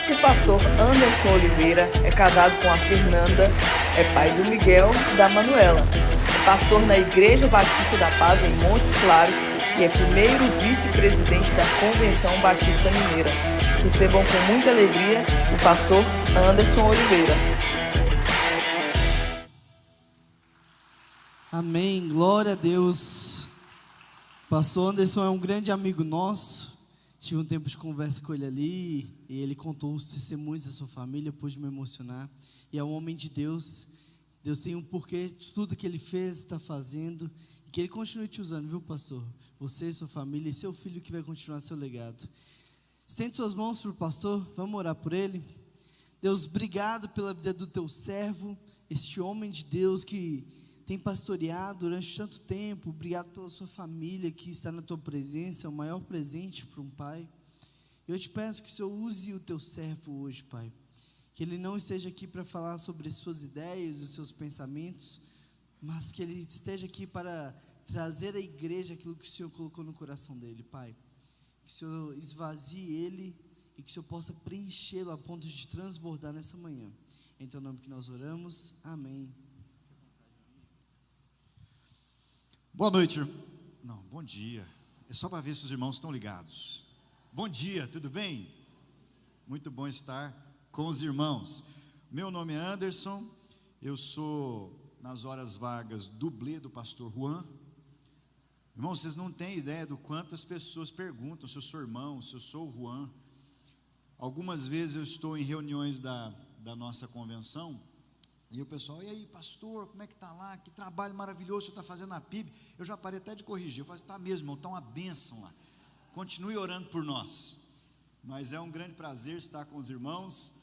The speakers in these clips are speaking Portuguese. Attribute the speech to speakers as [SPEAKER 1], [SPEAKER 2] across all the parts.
[SPEAKER 1] O pastor Anderson Oliveira é casado com a Fernanda, é pai do Miguel e da Manuela. É pastor na Igreja Batista da Paz em Montes Claros e é primeiro vice-presidente da Convenção Batista Mineira. Recebam com muita alegria o pastor Anderson Oliveira.
[SPEAKER 2] Amém, glória a Deus. Pastor Anderson é um grande amigo nosso. Tive um tempo de conversa com ele ali e ele contou os testemunhos da sua família, pude me emocionar. E é um homem de Deus. Deus tem um porquê de tudo que ele fez, está fazendo, e que ele continue te usando, viu, pastor? Você, sua família e seu filho que vai continuar seu legado. Estende suas mãos para o pastor, vamos orar por ele. Deus, obrigado pela vida do teu servo, este homem de Deus que tem pastoreado durante tanto tempo. Obrigado pela sua família que está na tua presença, é o maior presente para um pai. Eu te peço que o Senhor use o teu servo hoje, Pai. Que ele não esteja aqui para falar sobre as suas ideias, os seus pensamentos, mas que ele esteja aqui para trazer à igreja aquilo que o Senhor colocou no coração dele, Pai. Que o Senhor esvazie ele e que o Senhor possa preenchê-lo a ponto de transbordar nessa manhã. Em teu nome que nós oramos, amém.
[SPEAKER 3] Boa noite, não, bom dia, é só para ver se os irmãos estão ligados. Bom dia, tudo bem? Muito bom estar com os irmãos. Meu nome é Anderson, eu sou, nas horas vagas, dublê do pastor Juan. Irmãos, vocês não têm ideia do quanto as pessoas perguntam se eu sou irmão, se eu sou o Juan. Algumas vezes eu estou em reuniões da nossa convenção, e o pessoal, e aí pastor, como é que está lá, que trabalho maravilhoso o senhor está fazendo na PIB, eu já parei até de corrigir, eu falei, está mesmo, irmão, está uma bênção lá, continue orando por nós, mas é um grande prazer estar com os irmãos.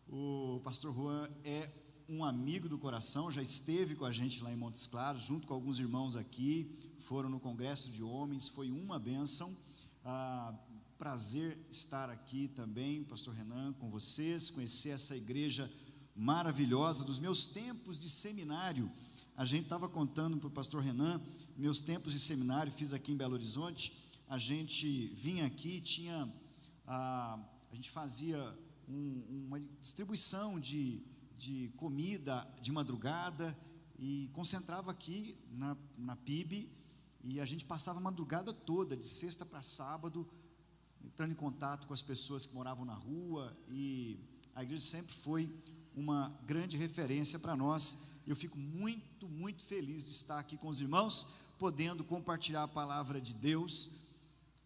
[SPEAKER 3] O pastor Juan é um amigo do coração, já esteve com a gente lá em Montes Claros, junto com alguns irmãos aqui, foram no congresso de homens, foi uma bênção. Prazer estar aqui também, pastor Renan, com vocês, conhecer essa igreja maravilhosa, dos meus tempos de seminário. A gente estava contando para o pastor Renan, meus tempos de seminário, fiz aqui em Belo Horizonte. A gente vinha aqui, a gente fazia uma distribuição de comida de madrugada e concentrava aqui na PIB, e a gente passava a madrugada toda, de sexta para sábado, entrando em contato com as pessoas que moravam na rua, e a igreja sempre foi uma grande referência para nós. Eu fico muito, muito feliz de estar aqui com os irmãos, podendo compartilhar a palavra de Deus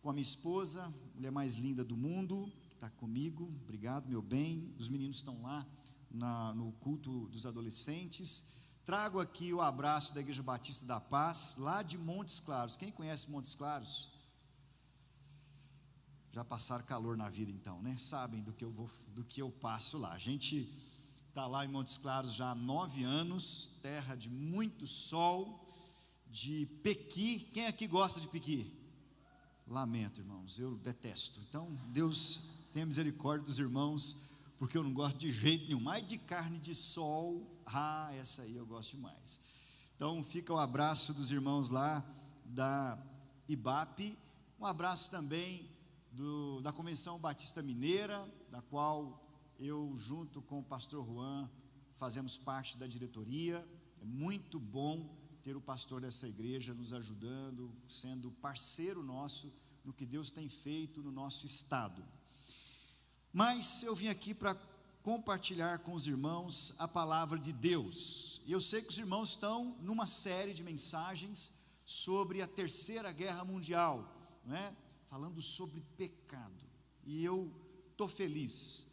[SPEAKER 3] com a minha esposa, a mulher mais linda do mundo, que está comigo. Obrigado, meu bem. Os meninos estão lá no culto dos adolescentes. Trago aqui o abraço da Igreja Batista da Paz, lá de Montes Claros. Quem conhece Montes Claros? Já passaram calor na vida então, né? Sabem do que eu passo lá. A gente está lá em Montes Claros já há 9 anos, terra de muito sol, de pequi. Quem aqui gosta de pequi? Lamento, irmãos, eu detesto. Então, Deus tenha misericórdia dos irmãos, porque eu não gosto de jeito nenhum. Mais de carne de sol, essa aí eu gosto demais. Então, fica o abraço dos irmãos lá da IBAP, um abraço também da Convenção Batista Mineira, da qual eu, junto com o pastor Juan, fazemos parte da diretoria. É muito bom ter o pastor dessa igreja nos ajudando, sendo parceiro nosso no que Deus tem feito no nosso estado. Mas eu vim aqui para compartilhar com os irmãos a palavra de Deus. E eu sei que os irmãos estão numa série de mensagens sobre a Terceira Guerra Mundial, não é? Falando sobre pecado. E eu estou feliz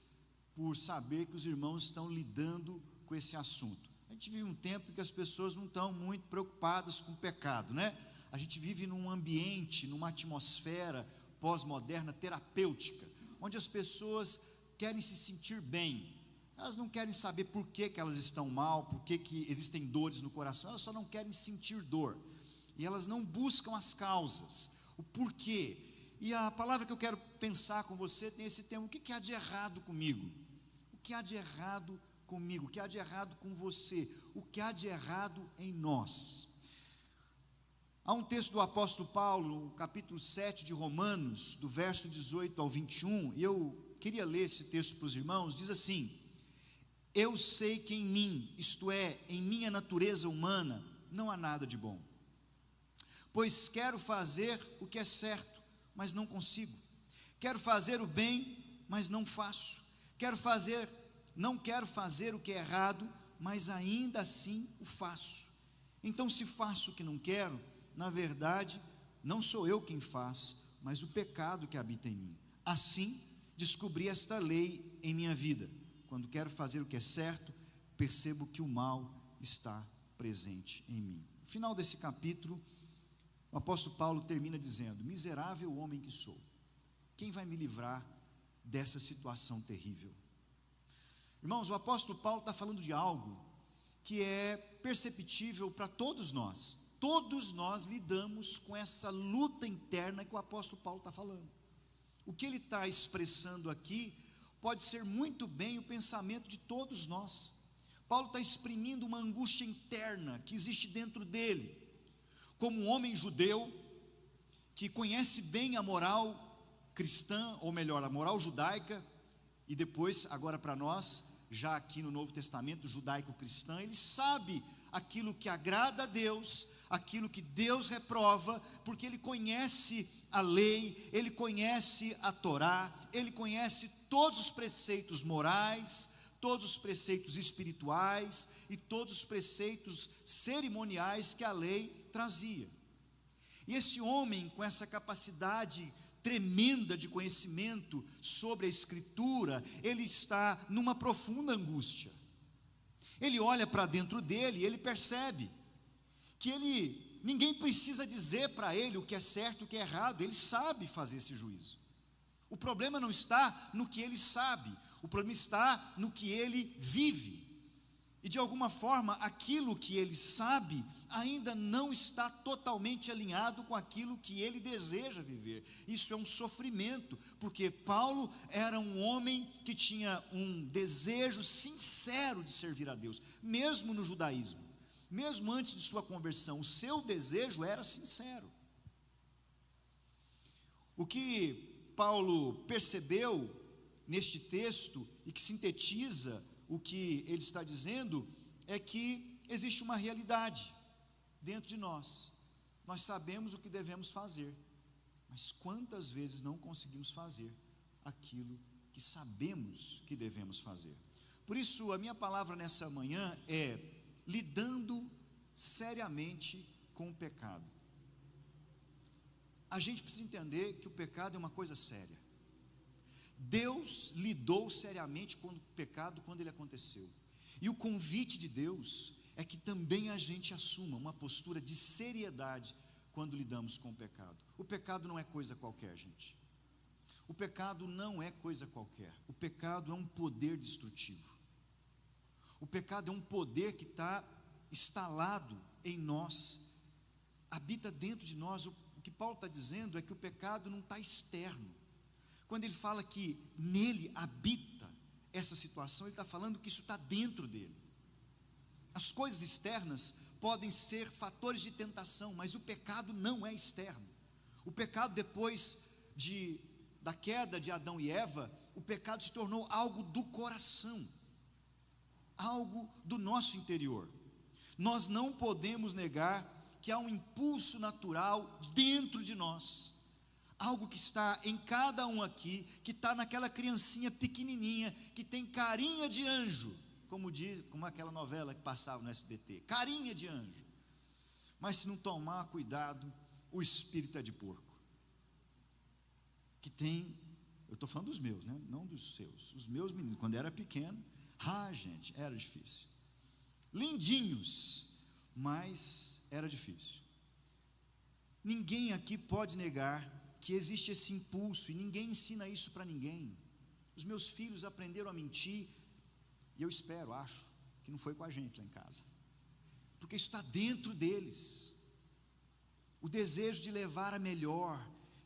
[SPEAKER 3] por saber que os irmãos estão lidando com esse assunto. A gente vive um tempo em que as pessoas não estão muito preocupadas com o pecado, né? A gente vive num ambiente, numa atmosfera pós-moderna terapêutica, onde as pessoas querem se sentir bem. Elas não querem saber por que elas estão mal, por que existem dores no coração, elas só não querem sentir dor. E elas não buscam as causas, o porquê. E a palavra que eu quero pensar com você tem esse tema: o que há de errado comigo? O que há de errado comigo? O que há de errado com você? O que há de errado em nós? Há um texto do apóstolo Paulo, no capítulo 7 de Romanos, do verso 18 ao 21, e eu queria ler esse texto para os irmãos, diz assim: eu sei que em mim, isto é, em minha natureza humana, não há nada de bom, pois quero fazer o que é certo, mas não consigo. Quero fazer o bem, mas não faço. Não quero fazer o que é errado, mas ainda assim o faço. Então, se faço o que não quero, na verdade, não sou eu quem faz, mas o pecado que habita em mim. Assim, descobri esta lei em minha vida: quando quero fazer o que é certo, percebo que o mal está presente em mim. No final desse capítulo, o apóstolo Paulo termina dizendo: miserável homem que sou, quem vai me livrar dessa situação terrível? Irmãos, o apóstolo Paulo está falando de algo que é perceptível para todos nós. Todos nós lidamos com essa luta interna que o apóstolo Paulo está falando. O que ele está expressando aqui pode ser muito bem o pensamento de todos nós. Paulo está exprimindo uma angústia interna que existe dentro dele, como um homem judeu que conhece bem a moral cristã, ou melhor, a moral judaica, e depois, agora para nós, já aqui no Novo Testamento, judaico-cristã, ele sabe aquilo que agrada a Deus, aquilo que Deus reprova, porque ele conhece a lei, ele conhece a Torá, ele conhece todos os preceitos morais, todos os preceitos espirituais e todos os preceitos cerimoniais que a lei trazia. E esse homem, com essa capacidade tremenda de conhecimento sobre a Escritura, ele está numa profunda angústia. Ele olha para dentro dele e ele percebe que ninguém precisa dizer para ele o que é certo e o que é errado, ele sabe fazer esse juízo. O problema não está no que ele sabe, o problema está no que ele vive. E de alguma forma, aquilo que ele sabe ainda não está totalmente alinhado com aquilo que ele deseja viver. Isso é um sofrimento, porque Paulo era um homem que tinha um desejo sincero de servir a Deus, mesmo no judaísmo, mesmo antes de sua conversão, o seu desejo era sincero. O que Paulo percebeu neste texto, e que sintetiza o que ele está dizendo, é que existe uma realidade dentro de nós. Nós sabemos o que devemos fazer, mas quantas vezes não conseguimos fazer aquilo que sabemos que devemos fazer? Por isso, a minha palavra nessa manhã é: lidando seriamente com o pecado. A gente precisa entender que o pecado é uma coisa séria. Deus lidou seriamente com o pecado quando ele aconteceu, e o convite de Deus é que também a gente assuma uma postura de seriedade quando lidamos com o pecado. O pecado não é coisa qualquer, gente. O pecado não é coisa qualquer. O pecado é um poder destrutivo. O pecado é um poder que está instalado em nós, habita dentro de nós. O que Paulo está dizendo é que o pecado não está externo. Quando ele fala que nele habita essa situação, ele está falando que isso está dentro dele. As coisas externas podem ser fatores de tentação, mas o pecado não é externo. O pecado, depois da queda de Adão e Eva, o pecado se tornou algo do coração, algo do nosso interior. Nós não podemos negar que há um impulso natural dentro de nós, algo que está em cada um aqui, que está naquela criancinha pequenininha, que tem carinha de anjo, como aquela novela que passava no SBT, carinha de anjo, mas se não tomar cuidado, o espírito é de porco, que tem, eu estou falando dos meus, né? Não dos seus, os meus meninos, quando eu era pequeno, gente, era difícil, lindinhos, mas era difícil. Ninguém aqui pode negar que existe esse impulso, e ninguém ensina isso para ninguém. Os meus filhos aprenderam a mentir, e eu acho, que não foi com a gente lá em casa, porque isso está dentro deles, o desejo de levar a melhor,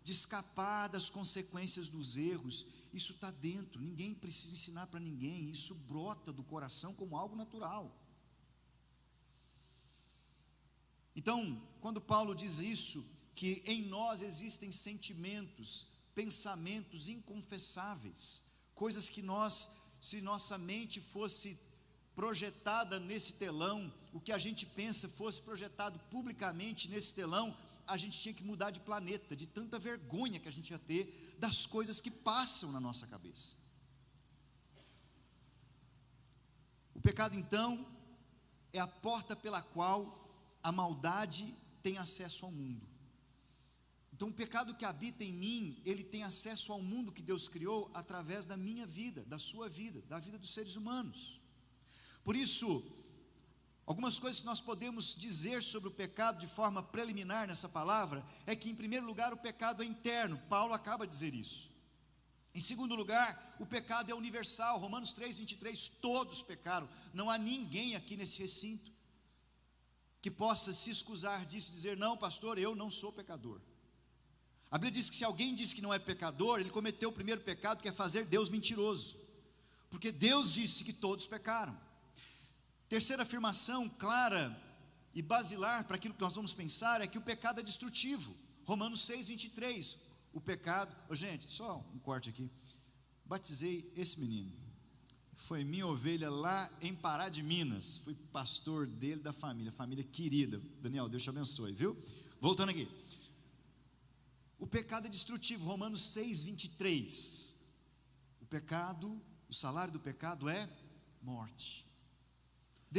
[SPEAKER 3] de escapar das consequências dos erros, isso está dentro, ninguém precisa ensinar para ninguém, isso brota do coração como algo natural. Então, quando Paulo diz isso, que em nós existem sentimentos, pensamentos inconfessáveis, coisas que se nossa mente fosse projetada nesse telão, o que a gente pensa fosse projetado publicamente nesse telão, a gente tinha que mudar de planeta, de tanta vergonha que a gente ia ter das coisas que passam na nossa cabeça. O pecado, então, é a porta pela qual a maldade tem acesso ao mundo. Então, o pecado que habita em mim, ele tem acesso ao mundo que Deus criou através da minha vida, da sua vida, da vida dos seres humanos. Por isso, algumas coisas que nós podemos dizer sobre o pecado de forma preliminar nessa palavra, é que, em primeiro lugar, o pecado é interno. Paulo acaba de dizer isso. Em segundo lugar, o pecado é universal. Romanos 3:23, todos pecaram. Não há ninguém aqui nesse recinto que possa se excusar disso e dizer: não, pastor, eu não sou pecador. A Bíblia diz que se alguém diz que não é pecador, ele cometeu o primeiro pecado, que é fazer Deus mentiroso, porque Deus disse que todos pecaram. Terceira afirmação clara e basilar para aquilo que nós vamos pensar é que o pecado é destrutivo. Romanos 6:23, o pecado, gente, só um corte aqui, batizei esse menino, foi minha ovelha lá em Pará de Minas, fui pastor dele, da família querida. Daniel, Deus te abençoe, viu? Voltando aqui, o pecado é destrutivo. Romanos 6:23, o pecado, o salário do pecado é morte.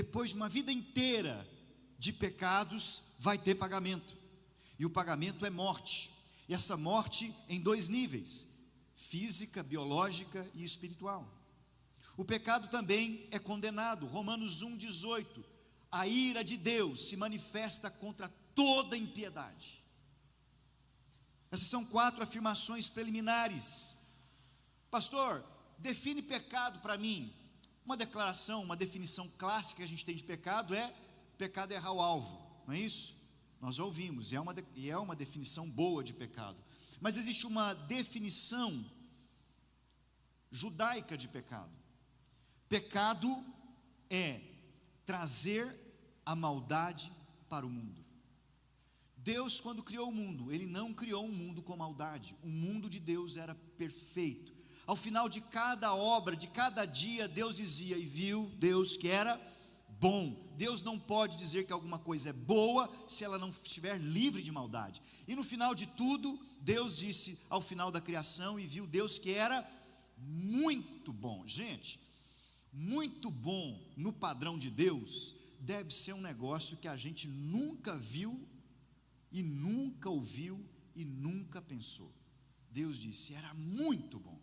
[SPEAKER 3] Depois de uma vida inteira de pecados, vai ter pagamento, e o pagamento é morte, e essa morte em dois níveis: física, biológica e espiritual. O pecado também é condenado. Romanos 1:18, a ira de Deus se manifesta contra toda impiedade. Essas são 4 afirmações preliminares. Pastor, define pecado para mim. Uma declaração, uma definição clássica que a gente tem de pecado é: pecado é errar o alvo, não é isso? Nós já ouvimos, e é uma definição boa de pecado. Mas existe uma definição judaica de pecado. Pecado é trazer a maldade para o mundo. Deus, quando criou o mundo, Ele não criou um mundo com maldade. O mundo de Deus era perfeito. Ao final de cada obra, de cada dia, Deus dizia: e viu Deus que era bom. Deus não pode dizer que alguma coisa é boa se ela não estiver livre de maldade. E no final de tudo, Deus disse ao final da criação: e viu Deus que era muito bom. Gente, muito bom no padrão de Deus deve ser um negócio que a gente nunca viu e nunca ouviu e nunca pensou. Deus disse: era muito bom.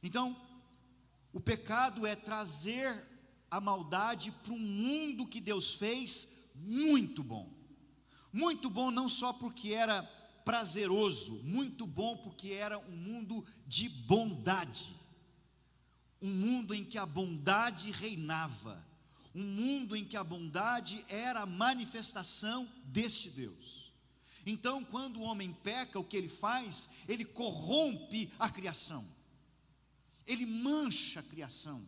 [SPEAKER 3] Então, o pecado é trazer a maldade para um mundo que Deus fez muito bom. Muito bom não só porque era prazeroso, muito bom porque era um mundo de bondade. Um mundo em que a bondade reinava. Um mundo em que a bondade era a manifestação deste Deus. Então, quando o homem peca, o que ele faz? Ele corrompe a criação. Ele mancha a criação.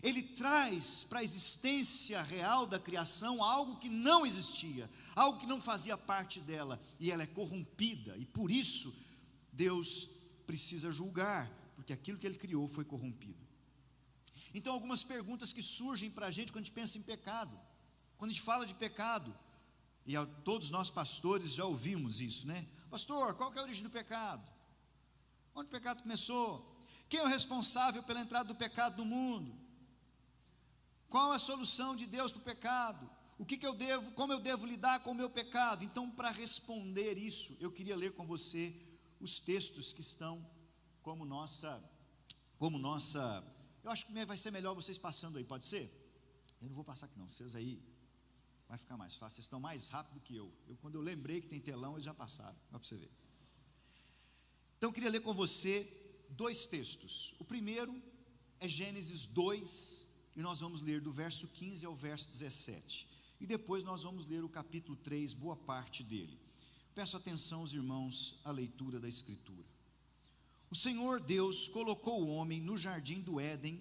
[SPEAKER 3] Ele traz para a existência real da criação algo que não existia, algo que não fazia parte dela, e ela é corrompida, e por isso Deus precisa julgar, porque aquilo que Ele criou foi corrompido. Então, algumas perguntas que surgem para a gente quando a gente pensa em pecado, quando a gente fala de pecado, e todos nós pastores já ouvimos isso, né? Pastor, qual que é a origem do pecado? Onde o pecado começou? Quem é o responsável pela entrada do pecado no mundo? Qual a solução de Deus para o pecado? Como eu devo lidar com o meu pecado? Então, para responder isso, eu queria ler com você os textos que estão como nossa, eu acho que vai ser melhor vocês passando aí, pode ser? Eu não vou passar aqui não, vocês aí, vai ficar mais fácil, vocês estão mais rápido que eu. Quando eu lembrei que tem telão, eles já passaram, para você ver. Então, eu queria ler com você 2 textos. O primeiro é Gênesis 2, e nós vamos ler do verso 15 ao verso 17. E depois nós vamos ler o capítulo 3, boa parte dele. Peço atenção aos irmãos à leitura da Escritura. O Senhor Deus colocou o homem no jardim do Éden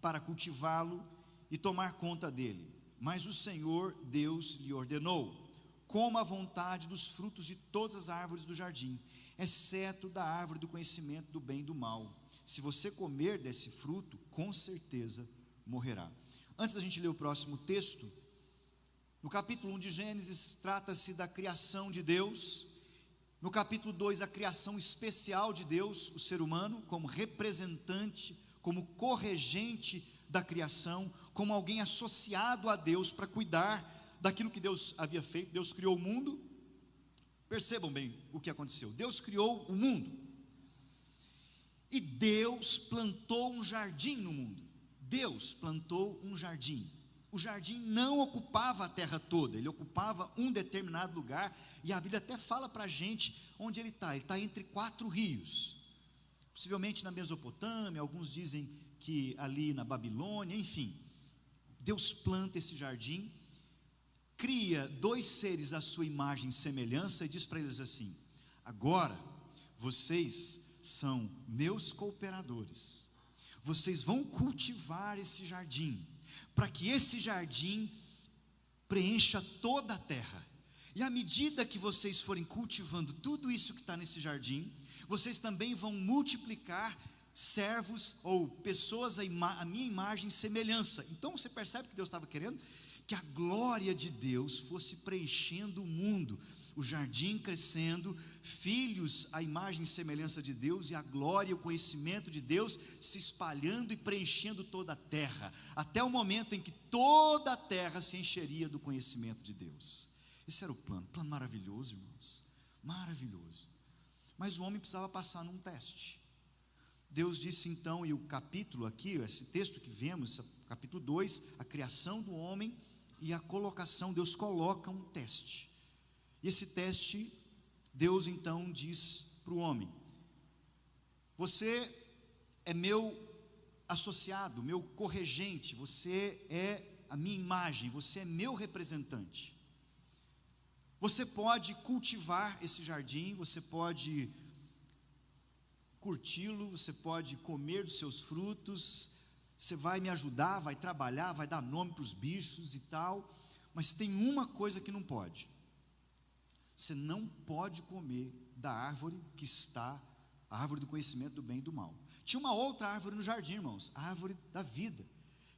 [SPEAKER 3] para cultivá-lo e tomar conta dele. Mas o Senhor Deus lhe ordenou: coma à vontade dos frutos de todas as árvores do jardim, exceto da árvore do conhecimento do bem e do mal. se você comer desse fruto, com certeza morrerá. Antes da gente ler o próximo texto, no capítulo 1 de Gênesis, trata-se da criação de Deus. No capítulo 2, a criação especial de Deus, o ser humano, como representante, como corregente da criação, como alguém associado a Deus para cuidar daquilo que Deus havia feito. Deus criou o mundo. Percebam bem o que aconteceu. Deus criou o mundo. E Deus plantou um jardim no mundo. Deus plantou um jardim. O jardim não ocupava a terra toda, ele ocupava um determinado lugar, e a Bíblia até fala para a gente onde ele está entre 4 rios, possivelmente na Mesopotâmia, alguns dizem que ali na Babilônia, enfim. Deus planta esse jardim, cria 2 seres à sua imagem e semelhança, e diz para eles assim: agora vocês são meus cooperadores, vocês vão cultivar esse jardim, para que esse jardim preencha toda a terra. E à medida que vocês forem cultivando tudo isso que está nesse jardim, vocês também vão multiplicar servos ou pessoas à minha imagem e semelhança. Então você percebe que Deus estava querendo que a glória de Deus fosse preenchendo o mundo, o jardim crescendo, filhos à imagem e semelhança de Deus, e a glória e o conhecimento de Deus se espalhando e preenchendo toda a terra, até o momento em que toda a terra se encheria do conhecimento de Deus. Esse era o plano maravilhoso, irmãos, maravilhoso. Mas o homem precisava passar num teste. Deus disse então, e o capítulo aqui, esse texto que vemos, capítulo 2, a criação do homem e a colocação, Deus coloca um teste. E esse teste, Deus então diz para o homem: você é meu associado, meu corregente, você é a minha imagem, você é meu representante. Você pode cultivar esse jardim, você pode curti-lo, você pode comer dos seus frutos, você vai me ajudar, vai trabalhar, vai dar nome para os bichos e tal, mas tem uma coisa que não pode: você não pode comer da árvore que está, a árvore do conhecimento do bem e do mal. Tinha uma outra árvore no jardim, irmãos, a árvore da vida,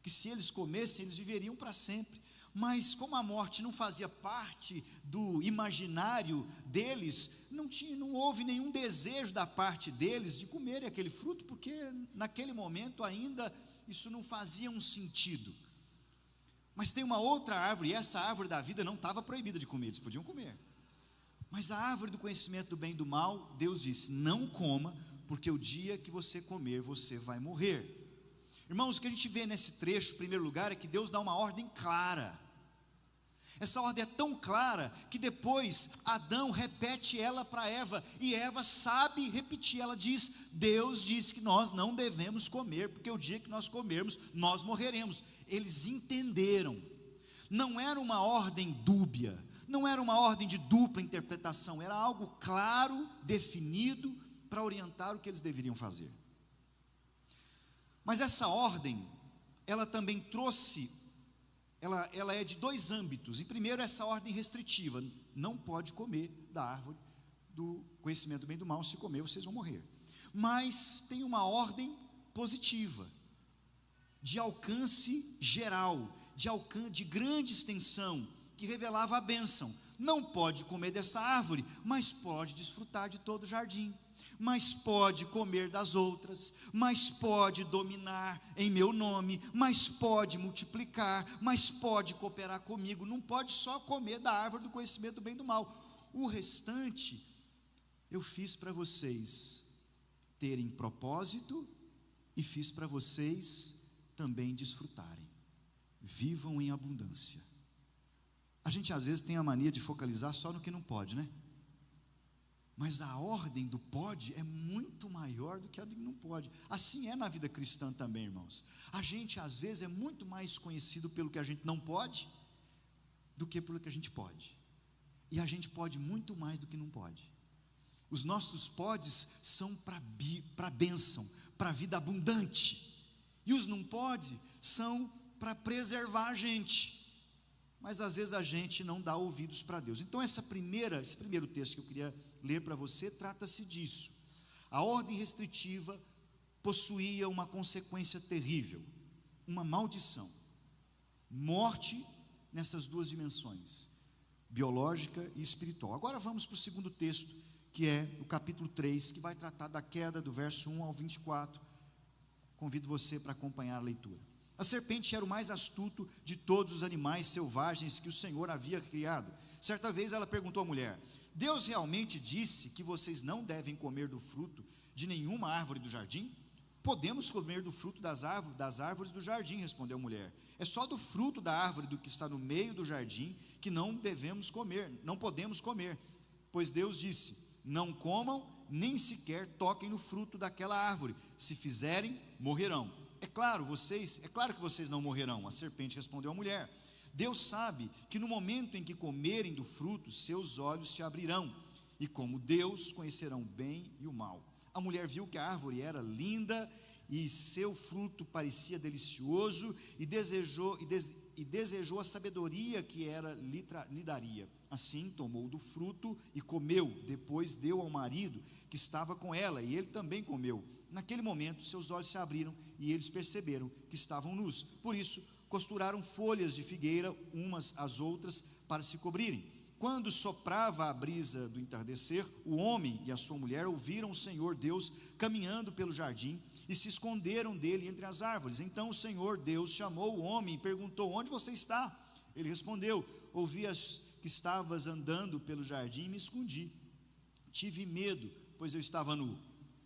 [SPEAKER 3] que se eles comessem, eles viveriam para sempre. Mas como a morte não fazia parte do imaginário deles, não houve nenhum desejo da parte deles de comerem aquele fruto, porque naquele momento ainda isso não fazia um sentido. Mas tem uma outra árvore, e essa árvore da vida não estava proibida de comer, eles podiam comer. Mas a árvore do conhecimento do bem e do mal, Deus disse: não coma, porque o dia que você comer, você vai morrer. Irmãos, o que a gente vê nesse trecho, em primeiro lugar, é que Deus dá uma ordem clara. Essa ordem é tão clara que depois Adão repete ela para Eva, e Eva sabe repetir. Ela diz: Deus disse que nós não devemos comer, porque o dia que nós comermos, nós morreremos. Eles entenderam. Não era uma ordem dúbia, não era uma ordem de dupla interpretação, era algo claro, definido, para orientar o que eles deveriam fazer. Mas essa ordem, ela também trouxe, ela é de 2 âmbitos. Em primeiro, essa ordem restritiva: não pode comer da árvore do conhecimento do bem e do mal, se comer vocês vão morrer. Mas tem uma ordem positiva, de alcance geral, de grande extensão, que revelava a bênção. Não pode comer dessa árvore, mas pode desfrutar de todo o jardim, mas pode comer das outras, mas pode dominar em meu nome, mas pode multiplicar, mas pode cooperar comigo. Não pode só comer da árvore do conhecimento do bem e do mal. O restante eu fiz para vocês terem propósito, e fiz para vocês também desfrutarem. Vivam em abundância. A gente às vezes tem a mania de focalizar só no que não pode, né? Mas a ordem do pode é muito maior do que a do não pode. Assim é na vida cristã também, irmãos. A gente às vezes é muito mais conhecido pelo que a gente não pode do que pelo que a gente pode. E a gente pode muito mais do que não pode. Os nossos podes são para bênção, para vida abundante. E os não pode são para preservar a gente. Mas às vezes a gente não dá ouvidos para Deus. Então esse primeiro texto que eu queria ler para você, trata-se disso. A ordem restritiva possuía uma consequência terrível, uma maldição, morte nessas duas dimensões, biológica e espiritual. Agora vamos para o segundo texto, que é o capítulo 3, que vai tratar da queda do verso 1 ao 24. Convido você para acompanhar a leitura. A serpente era o mais astuto de todos os animais selvagens que o Senhor havia criado. Certa vez ela perguntou à mulher: Deus realmente disse que vocês não devem comer do fruto de nenhuma árvore do jardim? Podemos comer do fruto das árvores do jardim, respondeu a mulher. É só do fruto da árvore do que está no meio do jardim que não podemos comer, pois Deus disse: não comam, nem sequer toquem no fruto daquela árvore, se fizerem, morrerão. É claro que vocês não morrerão, a serpente respondeu à mulher. Deus sabe que no momento em que comerem do fruto, seus olhos se abrirão, e como Deus conhecerão o bem e o mal. A mulher viu que a árvore era linda e seu fruto parecia delicioso, e desejou a sabedoria que ela lhe daria. Assim tomou do fruto e comeu, depois deu ao marido que estava com ela, e ele também comeu. Naquele momento seus olhos se abriram e eles perceberam que estavam nus. Por isso costuraram folhas de figueira umas às outras para se cobrirem. Quando soprava a brisa do entardecer, o homem e a sua mulher ouviram o Senhor Deus caminhando pelo jardim e se esconderam dele entre as árvores. Então o Senhor Deus chamou o homem e perguntou: onde você está? Ele respondeu: ouvi que estavas andando pelo jardim e me escondi. Tive medo, pois eu estava nu.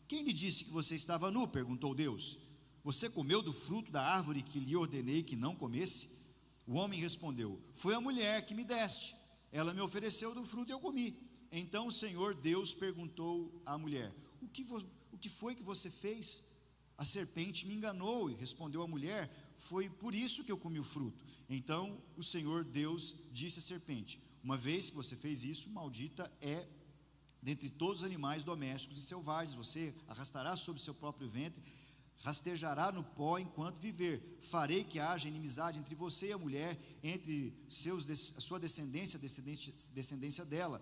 [SPEAKER 3] Quem lhe disse que você estava nu? Perguntou Deus. Você comeu do fruto da árvore que lhe ordenei que não comesse? O homem respondeu: foi a mulher que me deste. Ela me ofereceu do fruto e eu comi. Então o Senhor Deus perguntou à mulher: o que foi que você fez? A serpente me enganou, e respondeu a mulher: foi por isso que eu comi o fruto. Então o Senhor Deus disse à serpente: uma vez que você fez isso, maldita é dentre todos os animais domésticos e selvagens. Você arrastará sobre seu próprio ventre, rastejará no pó enquanto viver. Farei que haja inimizade entre você e a mulher, entre a sua descendência dela.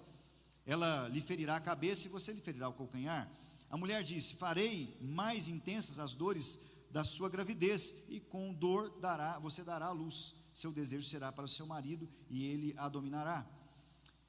[SPEAKER 3] Ela lhe ferirá a cabeça e você lhe ferirá o calcanhar. A mulher disse: farei mais intensas as dores da sua gravidez, e com dor você dará à luz. Seu desejo será para seu marido, e ele a dominará.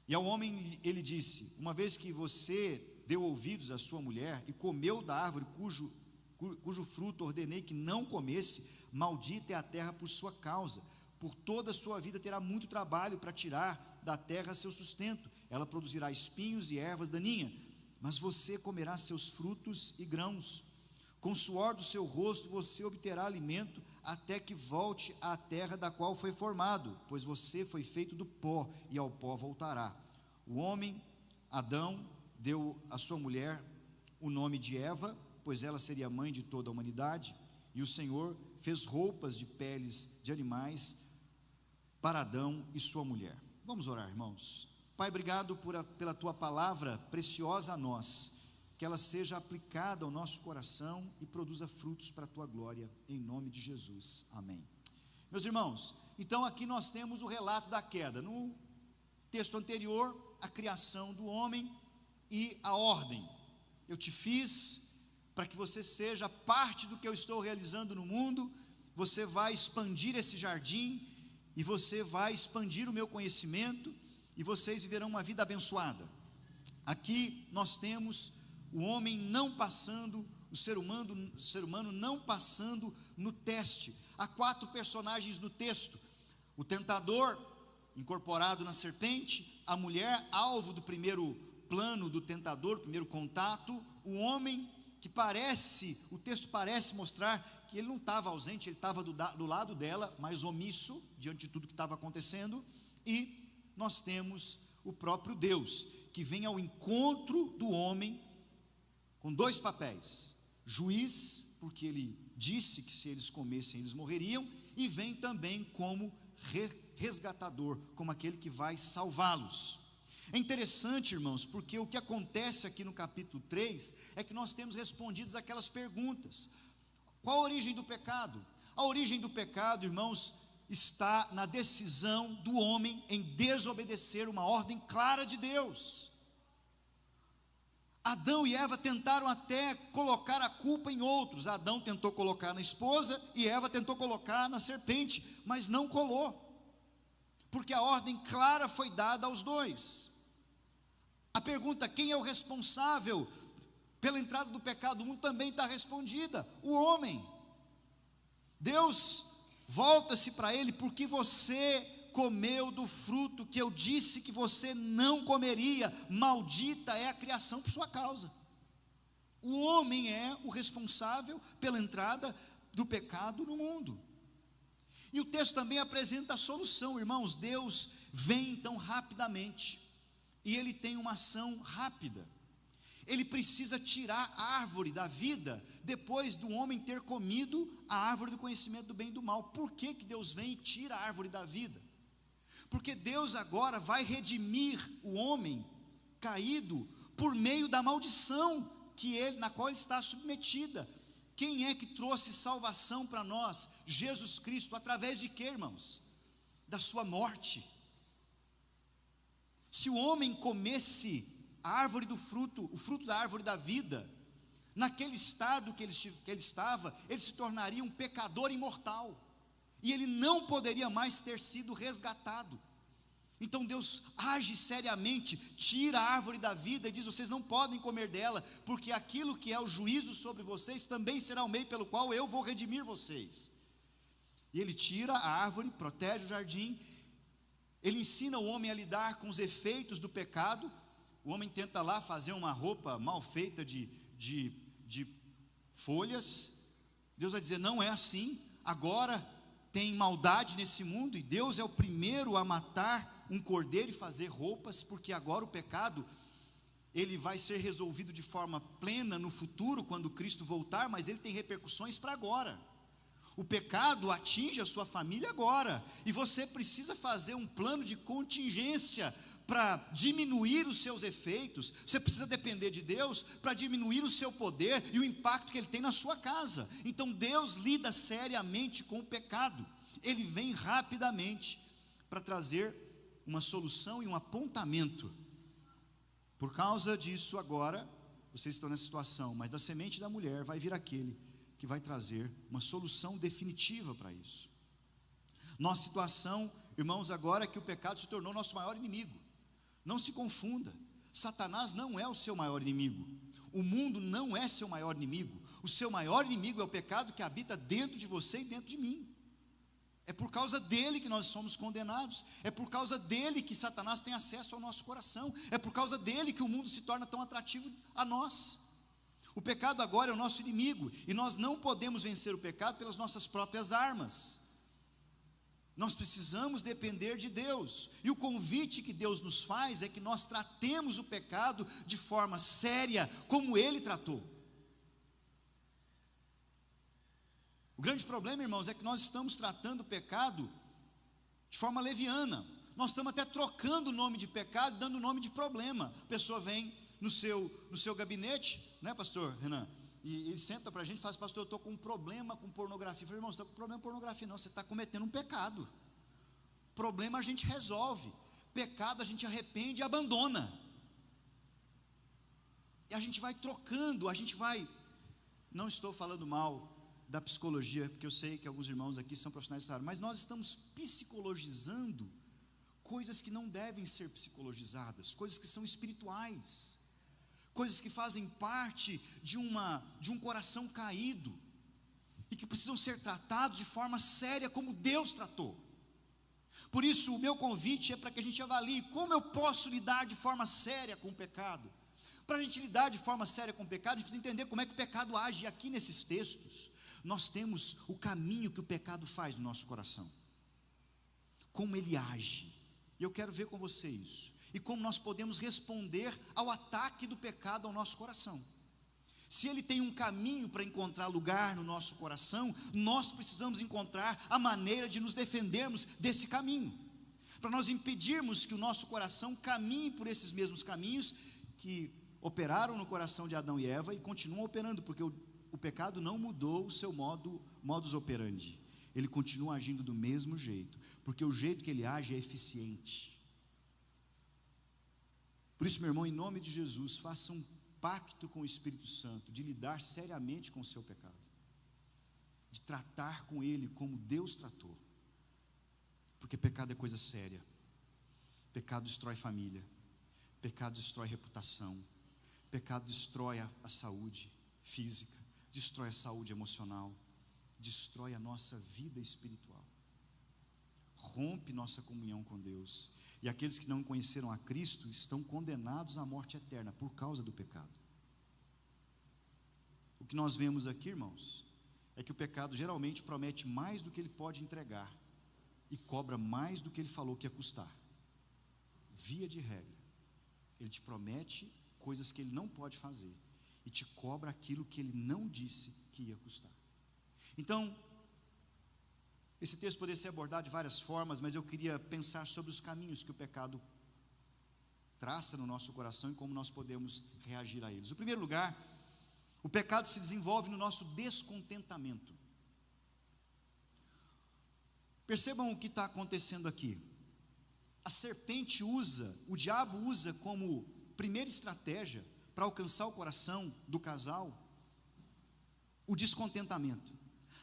[SPEAKER 3] E ao homem ele disse: uma vez que você deu ouvidos à sua mulher e comeu da árvore cujo fruto ordenei que não comesse, maldita é a terra por sua causa. Por toda a sua vida terá muito trabalho para tirar da terra seu sustento. Ela produzirá espinhos e ervas daninhas, mas você comerá seus frutos e grãos. Com o suor do seu rosto você obterá alimento, até que volte à terra da qual foi formado, pois você foi feito do pó, e ao pó voltará. O homem, Adão, deu à sua mulher o nome de Eva, pois ela seria a mãe de toda a humanidade, e o Senhor fez roupas de peles de animais para Adão e sua mulher. Vamos orar, irmãos. Pai, obrigado pela tua palavra preciosa a nós, que ela seja aplicada ao nosso coração e produza frutos para a tua glória, em nome de Jesus, amém. Meus irmãos, então aqui nós temos o relato da queda. No texto anterior, a criação do homem e a ordem. Eu te fiz para que você seja parte do que eu estou realizando no mundo. Você vai expandir esse jardim, e você vai expandir o meu conhecimento, e vocês viverão uma vida abençoada. Aqui nós temos o homem não passando, o ser humano não passando no teste. Há 4 personagens no texto: o tentador, incorporado na serpente; a mulher, alvo do primeiro plano do tentador, primeiro contato; o homem, que o texto parece mostrar que ele não estava ausente, ele estava do lado dela, mas omisso diante de tudo que estava acontecendo; e nós temos o próprio Deus, que vem ao encontro do homem com 2 papéis: juiz, porque ele disse que se eles comessem eles morreriam, e vem também como resgatador, como aquele que vai salvá-los. É interessante, irmãos, porque o que acontece aqui no capítulo 3 é que nós temos respondidas aquelas perguntas. Qual a origem do pecado? A origem do pecado, irmãos, está na decisão do homem em desobedecer uma ordem clara de Deus. Adão e Eva tentaram até colocar a culpa em outros. Adão tentou colocar na esposa e Eva tentou colocar na serpente, mas não colou, porque a ordem clara foi dada aos dois. A pergunta, quem é o responsável pela entrada do pecado no mundo, também está respondida: o homem. Deus volta-se para ele: porque você comeu do fruto que eu disse que você não comeria, maldita é a criação por sua causa. O homem é o responsável pela entrada do pecado no mundo. E o texto também apresenta a solução, irmãos. Deus vem então rapidamente, e ele tem uma ação rápida. Ele precisa tirar a árvore da vida, depois do homem ter comido a árvore do conhecimento do bem e do mal. Por que Deus vem e tira a árvore da vida? Porque Deus agora vai redimir o homem caído por meio da maldição na qual ele está submetida. Quem é que trouxe salvação para nós? Jesus Cristo. Através de quê, irmãos? Da sua morte. Se o homem comesse a árvore do fruto, o fruto da árvore da vida, naquele estado que ele estava, ele se tornaria um pecador imortal, e ele não poderia mais ter sido resgatado. Então Deus age seriamente, tira a árvore da vida e diz: vocês não podem comer dela, porque aquilo que é o juízo sobre vocês também será o meio pelo qual eu vou redimir vocês. E ele tira a árvore, protege o jardim, ele ensina o homem a lidar com os efeitos do pecado. O homem tenta lá fazer uma roupa mal feita de folhas. Deus vai dizer: não é assim, agora tem maldade nesse mundo, e Deus é o primeiro a matar um cordeiro e fazer roupas, porque agora o pecado, ele vai ser resolvido de forma plena no futuro, quando Cristo voltar, mas ele tem repercussões para agora. O pecado atinge a sua família agora, e você precisa fazer um plano de contingência para diminuir os seus efeitos. Você precisa depender de Deus para diminuir o seu poder e o impacto que ele tem na sua casa. Então Deus lida seriamente com o pecado. Ele vem rapidamente para trazer uma solução e um apontamento. Por causa disso, agora vocês estão nessa situação, mas da semente da mulher vai vir aquele que vai trazer uma solução definitiva para isso. Nossa situação, irmãos, agora é que o pecado se tornou nosso maior inimigo. Não se confunda, Satanás não é o seu maior inimigo, o mundo não é seu maior inimigo. O seu maior inimigo é o pecado que habita dentro de você e dentro de mim. É por causa dele que nós somos condenados, é por causa dele que Satanás tem acesso ao nosso coração, é por causa dele que o mundo se torna tão atrativo a nós. O pecado agora é o nosso inimigo, e nós não podemos vencer o pecado pelas nossas próprias armas. Nós precisamos depender de Deus, e o convite que Deus nos faz é que nós tratemos o pecado de forma séria, como Ele tratou. O grande problema, irmãos, é que nós estamos tratando o pecado de forma leviana. Nós estamos até trocando o nome de pecado, dando o nome de problema. A pessoa vem no seu gabinete, né, pastor Renan? E ele senta para a gente e fala: pastor, eu estou com um problema com pornografia. Eu falei: irmão, você está com problema com pornografia? Não, você está cometendo um pecado. Problema a gente resolve, pecado a gente arrepende e abandona. E a gente vai trocando, não estou falando mal da psicologia, porque eu sei que alguns irmãos aqui são profissionais dessa área, mas nós estamos psicologizando coisas que não devem ser psicologizadas, coisas que são espirituais, coisas que fazem parte de um coração caído, e que precisam ser tratados de forma séria, como Deus tratou. Por isso o meu convite é para que a gente avalie como eu posso lidar de forma séria com o pecado. Para a gente lidar de forma séria com o pecado, a gente precisa entender como é que o pecado age. E aqui nesses textos, nós temos o caminho que o pecado faz no nosso coração, como ele age, e eu quero ver com você isso, e como nós podemos responder ao ataque do pecado ao nosso coração. Se ele tem um caminho para encontrar lugar no nosso coração, nós precisamos encontrar a maneira de nos defendermos desse caminho, para nós impedirmos que o nosso coração caminhe por esses mesmos caminhos que operaram no coração de Adão e Eva e continuam operando, porque o pecado não mudou o seu modus operandi, ele continua agindo do mesmo jeito, porque o jeito que ele age é eficiente. Por isso, meu irmão, em nome de Jesus, faça um pacto com o Espírito Santo, de lidar seriamente com o seu pecado, de tratar com ele como Deus tratou, porque pecado é coisa séria. Pecado destrói família, pecado destrói reputação, pecado destrói a saúde física, destrói a saúde emocional, destrói a nossa vida espiritual, rompe nossa comunhão com Deus. E aqueles que não conheceram a Cristo estão condenados à morte eterna por causa do pecado. O que nós vemos aqui, irmãos, é que o pecado geralmente promete mais do que ele pode entregar e cobra mais do que ele falou que ia custar. Via de regra, ele te promete coisas que ele não pode fazer e te cobra aquilo que ele não disse que ia custar. Então, esse texto poderia ser abordado de várias formas, mas eu queria pensar sobre os caminhos que o pecado traça no nosso coração e como nós podemos reagir a eles. No primeiro lugar, o pecado se desenvolve no nosso descontentamento. Percebam o que está acontecendo aqui. A serpente o diabo usa como primeira estratégia para alcançar o coração do casal o descontentamento.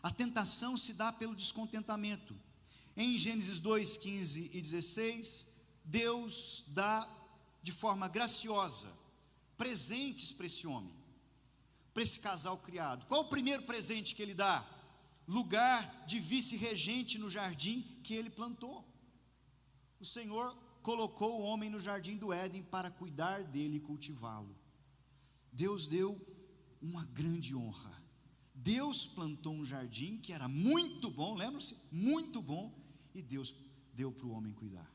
[SPEAKER 3] A tentação se dá pelo descontentamento. Em Gênesis 2, 15 e 16, Deus dá de forma graciosa presentes para esse homem, para esse casal criado. Qual o primeiro presente que ele dá? Lugar de vice-regente no jardim que ele plantou. O Senhor colocou o homem no jardim do Éden para cuidar dele e cultivá-lo. Deus deu uma grande honra. Deus plantou um jardim que era muito bom, lembra-se? Muito bom, e Deus deu para o homem cuidar.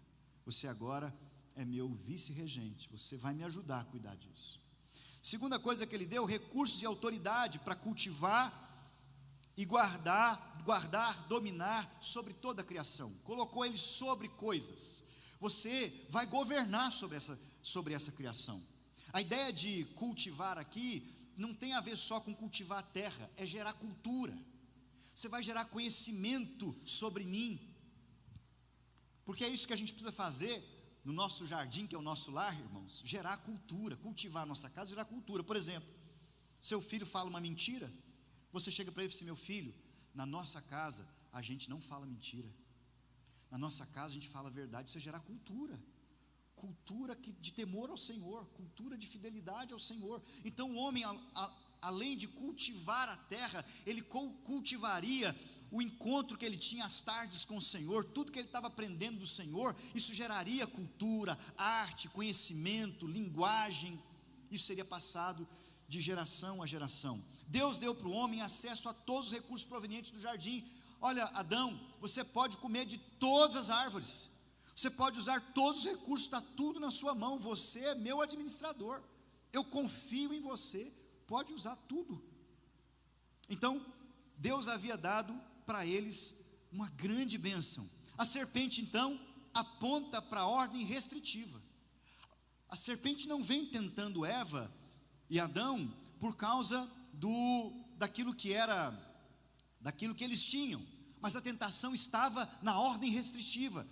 [SPEAKER 3] Você agora é meu vice-regente, você vai me ajudar a cuidar disso. Segunda coisa que ele deu, recursos e autoridade para cultivar e guardar, dominar sobre toda a criação. Colocou ele sobre coisas. Você vai governar sobre essa criação. A ideia de cultivar aqui não tem a ver só com cultivar a terra, é gerar cultura. Você vai gerar conhecimento sobre mim, porque é isso que a gente precisa fazer no nosso jardim, que é o nosso lar, irmãos. Gerar cultura, cultivar a nossa casa, gerar cultura. Por exemplo, seu filho fala uma mentira, você chega para ele e diz assim: meu filho, na nossa casa a gente não fala mentira, na nossa casa a gente fala a verdade. Isso é gerar cultura, cultura de temor ao Senhor, cultura de fidelidade ao Senhor. Então o homem, além de cultivar a terra, ele cultivaria o encontro que ele tinha às tardes com o Senhor, tudo que ele estava aprendendo do Senhor. Isso geraria cultura, arte, conhecimento, linguagem. Isso seria passado de geração a geração. Deus deu para o homem acesso a todos os recursos provenientes do jardim. Olha, Adão, você pode comer de todas as árvores, você pode usar todos os recursos, está tudo na sua mão. Você é meu administrador, eu confio em você, pode usar tudo. Então Deus havia dado para eles uma grande bênção. A serpente então aponta para a ordem restritiva. A serpente não vem tentando Eva e Adão por causa daquilo que eles tinham, mas a tentação estava na ordem restritiva.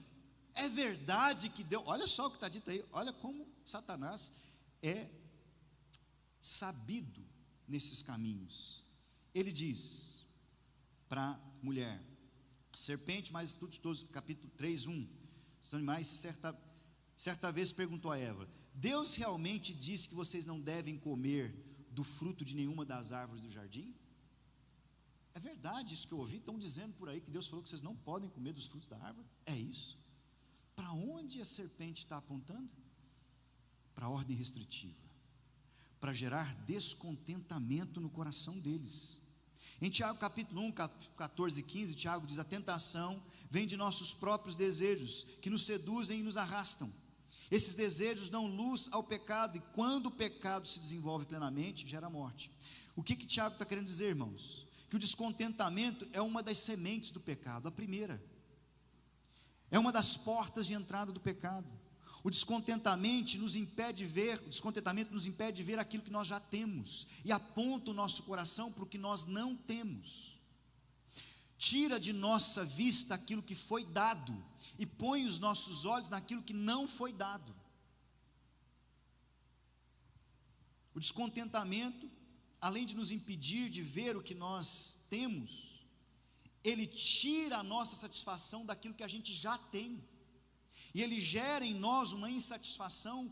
[SPEAKER 3] É verdade que Deus, olha só o que está dito aí, olha como Satanás é sabido nesses caminhos. Ele diz para a mulher: serpente mais astuta de todos, capítulo 3:1, os animais certa vez perguntou a Eva: Deus realmente disse que vocês não devem comer do fruto de nenhuma das árvores do jardim? É verdade isso que eu ouvi? Estão dizendo por aí que Deus falou que vocês não podem comer dos frutos da árvore? É isso? Para onde a serpente está apontando? Para a ordem restritiva, para gerar descontentamento no coração deles. Em Tiago capítulo 1, 14 e 15, Tiago diz: a tentação vem de nossos próprios desejos, que nos seduzem e nos arrastam. Esses desejos dão luz ao pecado, e quando o pecado se desenvolve plenamente, gera morte. O que Tiago está querendo dizer, irmãos? Que o descontentamento é uma das sementes do pecado, a primeira. É uma das portas de entrada do pecado. O descontentamento nos impede de ver aquilo que nós já temos, e aponta o nosso coração para o que nós não temos. Tira de nossa vista aquilo que foi dado e põe os nossos olhos naquilo que não foi dado. O descontentamento, além de nos impedir de ver o que nós temos, ele tira a nossa satisfação daquilo que a gente já tem, e ele gera em nós uma insatisfação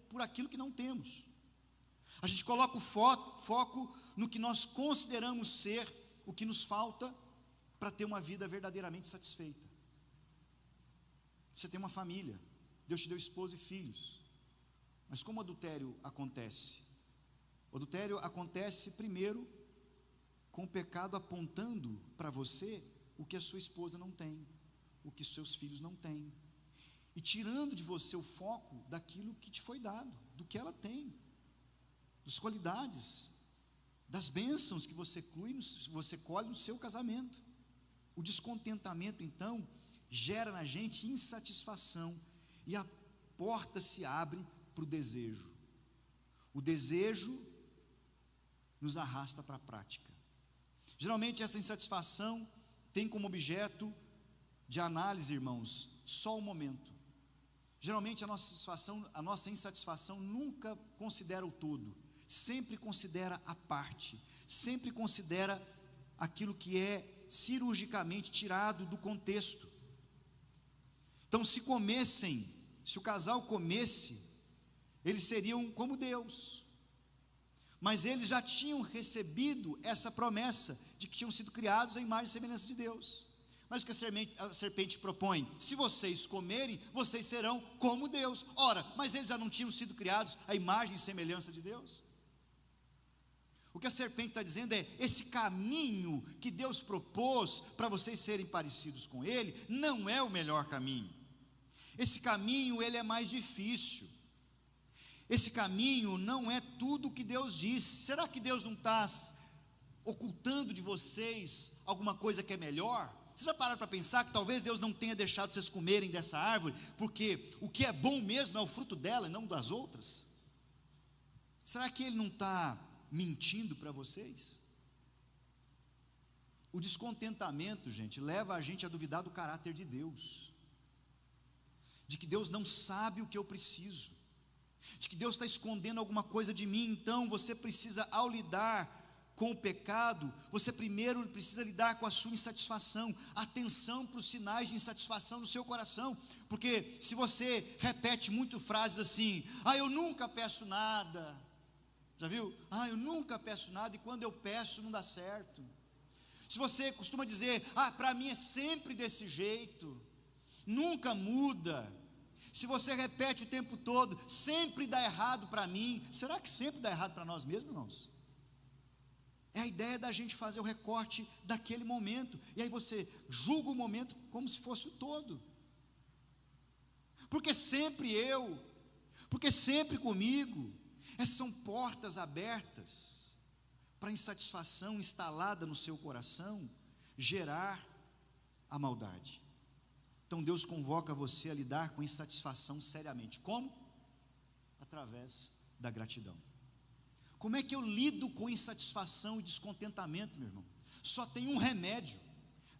[SPEAKER 3] por aquilo que não temos. A gente coloca o foco no que nós consideramos ser o que nos falta para ter uma vida verdadeiramente satisfeita. Você tem uma família, Deus te deu esposa e filhos, mas como o adultério acontece? O adultério acontece primeiro com o pecado apontando para você o que a sua esposa não tem, o que seus filhos não têm, e tirando de você o foco daquilo que te foi dado, do que ela tem, das qualidades, das bênçãos que você colhe no seu casamento. O descontentamento, então, gera na gente insatisfação, e a porta se abre para o desejo. O desejo nos arrasta para a prática. Geralmente essa insatisfação tem como objeto de análise, irmãos, só o momento. Geralmente a nossa insatisfação nunca considera o todo, sempre considera a parte, sempre considera aquilo que é cirurgicamente tirado do contexto. Então, se o casal comesse, eles seriam como Deus, mas eles já tinham recebido essa promessa de que tinham sido criados à imagem e semelhança de Deus. Mas o que a serpente propõe? Se vocês comerem, vocês serão como Deus. Ora, mas eles já não tinham sido criados à imagem e semelhança de Deus? O que a serpente está dizendo é: esse caminho que Deus propôs para vocês serem parecidos com Ele, não é o melhor caminho. Esse caminho, ele é mais difícil. Esse caminho não é tudo o que Deus disse. Será que Deus não está ocultando de vocês alguma coisa que é melhor? Vocês já pararam para pensar que talvez Deus não tenha deixado vocês comerem dessa árvore, porque o que é bom mesmo é o fruto dela e não das outras? Será que Ele não está mentindo para vocês? O descontentamento, gente, leva a gente a duvidar do caráter de Deus, de que Deus não sabe o que eu preciso, de que Deus está escondendo alguma coisa de mim. Então você precisa, ao lidar com o pecado, você primeiro precisa lidar com a sua insatisfação. Atenção para os sinais de insatisfação no seu coração, porque se você repete muito frases assim: eu nunca peço nada, já viu? Eu nunca peço nada, e quando eu peço não dá certo. Se você costuma dizer: para mim é sempre desse jeito, nunca muda. Se você repete o tempo todo: sempre dá errado para mim, será que sempre dá errado para nós mesmos, irmãos? É a ideia da gente fazer o recorte daquele momento, e aí você julga o momento como se fosse o todo. Porque sempre eu, porque sempre comigo. Essas são portas abertas para a insatisfação instalada no seu coração gerar a maldade. Então Deus convoca você a lidar com insatisfação seriamente. Como? Através da gratidão. Como é que eu lido com insatisfação e descontentamento, meu irmão? Só tem um remédio: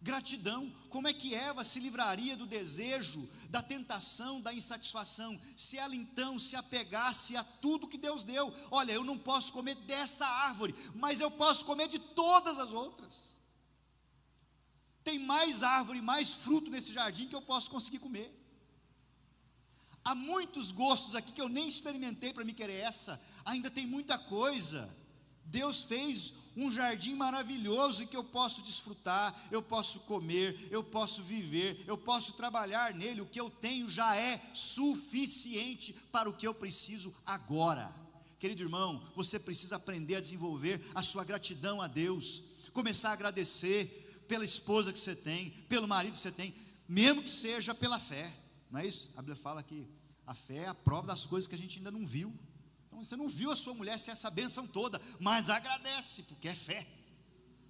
[SPEAKER 3] gratidão. Como é que Eva se livraria do desejo, da tentação, da insatisfação, se ela então se apegasse a tudo que Deus deu? Olha, eu não posso comer dessa árvore, mas eu posso comer de todas as outras. Tem mais árvore, mais fruto nesse jardim que eu posso conseguir comer. Há muitos gostos aqui que eu nem experimentei para me querer essa. Ainda tem muita coisa. Deus fez um jardim maravilhoso e que eu posso desfrutar, eu posso comer, eu posso viver, eu posso trabalhar nele. O que eu tenho já é suficiente para o que eu preciso agora. Querido irmão, você precisa aprender a desenvolver a sua gratidão a Deus, começar a agradecer pela esposa que você tem, pelo marido que você tem, mesmo que seja pela fé, não é isso? A Bíblia fala que a fé é a prova das coisas que a gente ainda não viu. Então você não viu a sua mulher ser essa bênção toda, mas agradece, porque é fé.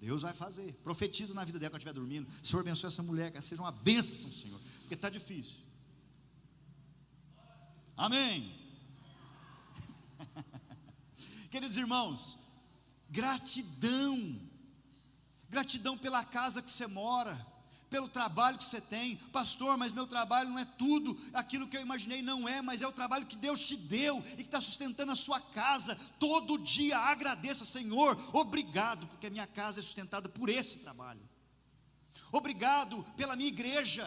[SPEAKER 3] Deus vai fazer. Profetiza na vida dela quando estiver dormindo: Senhor, abençoe essa mulher, que ela seja uma bênção, Senhor, porque está difícil. Amém. Queridos irmãos, gratidão pela casa que você mora, pelo trabalho que você tem. Pastor, mas meu trabalho não é tudo aquilo que eu imaginei. Não é, mas é o trabalho que Deus te deu e que está sustentando a sua casa. Todo dia agradeça: Senhor, obrigado, porque a minha casa é sustentada por esse trabalho. Obrigado pela minha igreja.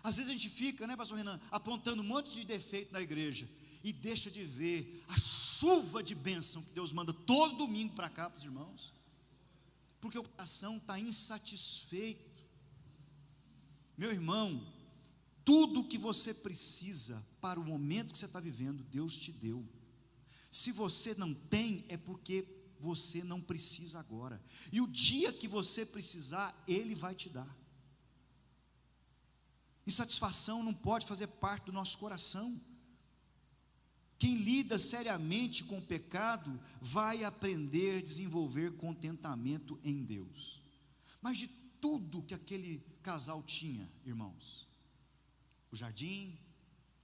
[SPEAKER 3] Às vezes a gente fica, né, pastor Renan, apontando um monte de defeito na igreja e deixa de ver a chuva de bênção que Deus manda todo domingo para cá, para os irmãos, porque o coração está insatisfeito. Meu irmão, tudo que você precisa para o momento que você está vivendo, Deus te deu. Se você não tem, é porque você não precisa agora, e o dia que você precisar, Ele vai te dar. Insatisfação não pode fazer parte do nosso coração. Quem lida seriamente com o pecado vai aprender a desenvolver contentamento em Deus. Mas de tudo que aquele casal tinha, irmãos, o jardim,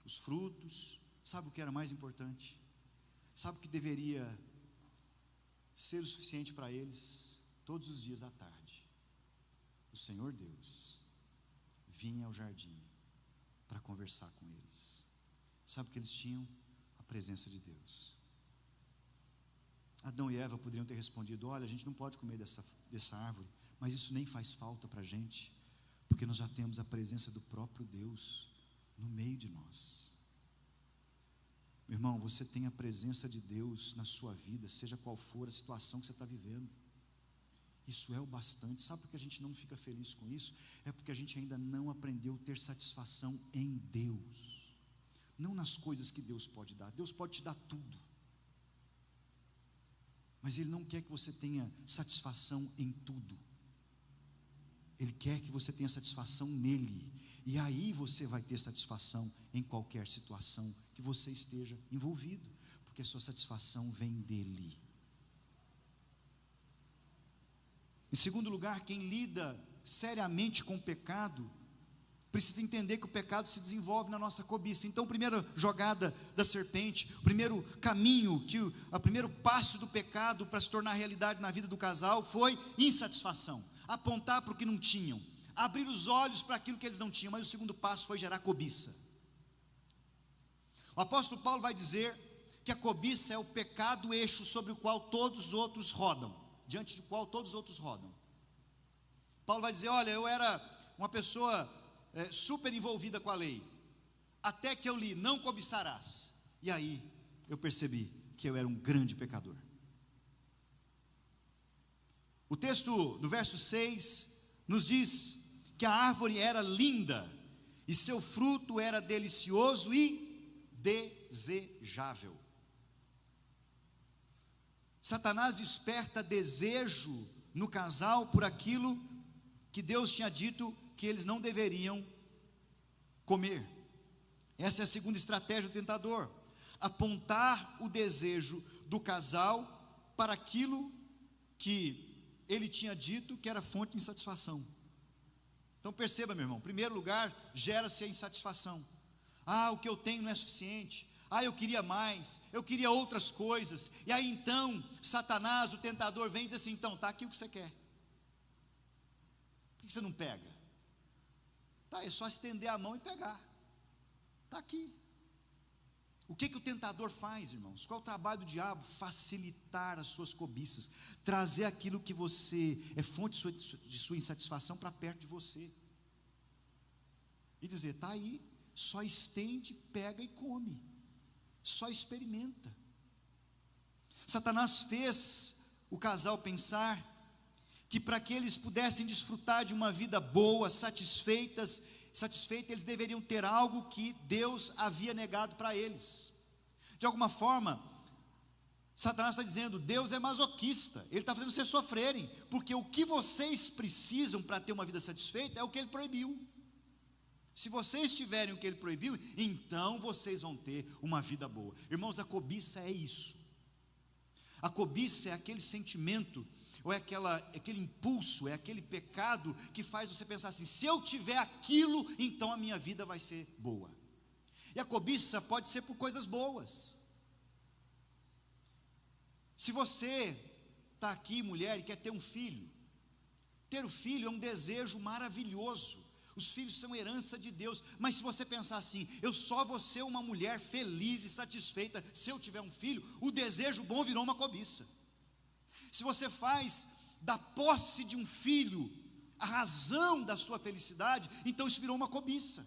[SPEAKER 3] os frutos, sabe o que era mais importante? Sabe o que deveria ser o suficiente para eles todos os dias à tarde? O Senhor Deus vinha ao jardim para conversar com eles. Sabe o que eles tinham? A presença de Deus. Adão e Eva poderiam ter respondido: olha, a gente não pode comer dessa árvore, mas isso nem faz falta para a gente, porque nós já temos a presença do próprio Deus no meio de nós. Meu irmão, você tem a presença de Deus na sua vida, seja qual for a situação que você está vivendo. Isso é o bastante. Sabe por que a gente não fica feliz com isso? É porque a gente ainda não aprendeu a ter satisfação em Deus, não nas coisas que Deus pode dar. Deus pode te dar tudo, mas Ele não quer que você tenha satisfação em tudo. Ele quer que você tenha satisfação nele, e aí você vai ter satisfação em qualquer situação que você esteja envolvido, porque a sua satisfação vem dele. Em segundo lugar, quem lida seriamente com o pecado precisa entender que o pecado se desenvolve na nossa cobiça. Então, a primeira jogada da serpente, o primeiro caminho, o primeiro passo do pecado para se tornar realidade na vida do casal foi insatisfação, apontar para o que não tinham, abrir os olhos para aquilo que eles não tinham. Mas o segundo passo foi gerar cobiça. O apóstolo Paulo vai dizer que a cobiça é o pecado eixo sobre o qual todos os outros rodam, diante do qual todos os outros rodam. Paulo vai dizer: olha, eu era uma pessoa super envolvida com a lei, até que eu li, não cobiçarás, e aí eu percebi que eu era um grande pecador. O texto do verso 6 nos diz que a árvore era linda, e seu fruto era delicioso e desejável. Satanás desperta desejo no casal por aquilo que Deus tinha dito que eles não deveriam comer. Essa é a segunda estratégia do tentador: apontar o desejo do casal para aquilo que ele tinha dito que era fonte de insatisfação. Então perceba, meu irmão, em primeiro lugar, gera-se a insatisfação. O que eu tenho não é suficiente. Eu queria mais, eu queria outras coisas. E aí então, Satanás, o tentador, vem e diz assim: então, está aqui o que você quer, por que você não pega? É só estender a mão e pegar, está aqui. O que o tentador faz, irmãos? Qual é o trabalho do diabo? Facilitar as suas cobiças, trazer aquilo que você é fonte de sua insatisfação para perto de você, e dizer: está aí, só estende, pega e come, só experimenta. Satanás fez o casal pensar que para que eles pudessem desfrutar de uma vida boa, satisfeita, eles deveriam ter algo que Deus havia negado para eles. De alguma forma, Satanás está dizendo: Deus é masoquista, Ele está fazendo vocês sofrerem, porque o que vocês precisam para ter uma vida satisfeita é o que Ele proibiu. Se vocês tiverem o que Ele proibiu, então vocês vão ter uma vida boa. Irmãos, a cobiça é isso. A cobiça é aquele sentimento, ou é aquele impulso, é aquele pecado que faz você pensar assim: se eu tiver aquilo, então a minha vida vai ser boa. E a cobiça pode ser por coisas boas. Se você está aqui, mulher, e quer ter um filho, Ter o filho é um desejo maravilhoso. Os filhos são herança de Deus. Mas se você pensar assim, eu só vou ser uma mulher feliz e satisfeita se eu tiver um filho, o desejo bom virou uma cobiça. Se você faz da posse de um filho a razão da sua felicidade, então isso virou uma cobiça.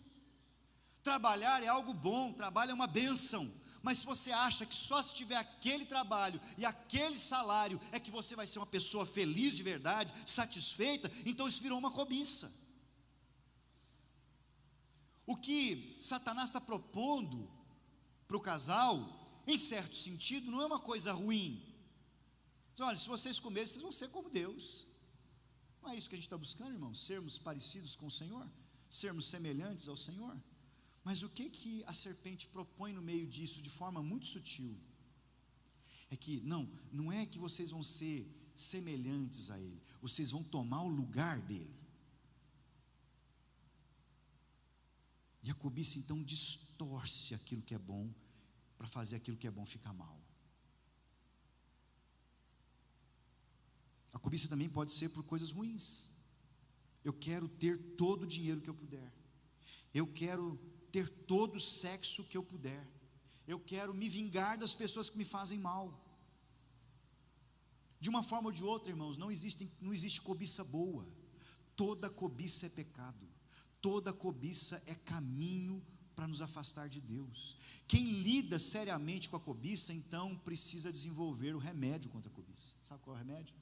[SPEAKER 3] Trabalhar é algo bom, trabalho é uma bênção. Mas se você acha que só se tiver aquele trabalho e aquele salário é que você vai ser uma pessoa feliz de verdade, satisfeita, então isso virou uma cobiça. O que Satanás está propondo para o casal, em certo sentido, não é uma coisa ruim. Diz, olha, se vocês comerem, vocês vão ser como Deus. Não é isso que a gente está buscando, irmãos? Sermos parecidos com o Senhor? Sermos semelhantes ao Senhor? Mas o que a serpente propõe no meio disso, de forma muito sutil, é que, não é que vocês vão ser semelhantes a Ele, vocês vão tomar o lugar dEle. E a cobiça então distorce aquilo que é bom, para fazer aquilo que é bom ficar mal. A cobiça também pode ser por coisas ruins. Eu quero ter todo o dinheiro que eu puder, eu quero ter todo o sexo que eu puder, eu quero me vingar das pessoas que me fazem mal. De uma forma ou de outra, irmãos, não existe cobiça boa. Toda cobiça é pecado, toda cobiça é caminho para nos afastar de Deus. Quem lida seriamente com a cobiça, então precisa desenvolver o remédio contra a cobiça. Sabe qual é o remédio?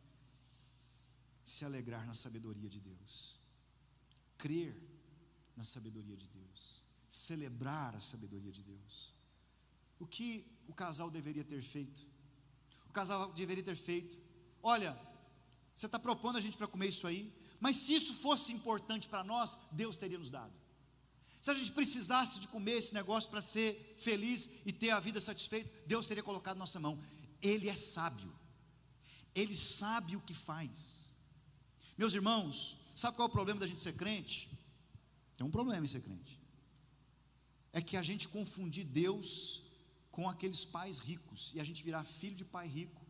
[SPEAKER 3] Se alegrar na sabedoria de Deus, crer na sabedoria de Deus, celebrar a sabedoria de Deus. O que o casal deveria ter feito? O casal deveria ter feito: olha, você está propondo a gente para comer isso aí, mas se isso fosse importante para nós, Deus teria nos dado. Se a gente precisasse de comer esse negócio para ser feliz e ter a vida satisfeita, Deus teria colocado na nossa mão. Ele é sábio, Ele sabe o que faz. Meus irmãos, sabe qual é o problema da gente ser crente? Tem um problema em ser crente, é que a gente confundir Deus com aqueles pais ricos, e a gente virar filho de pai rico.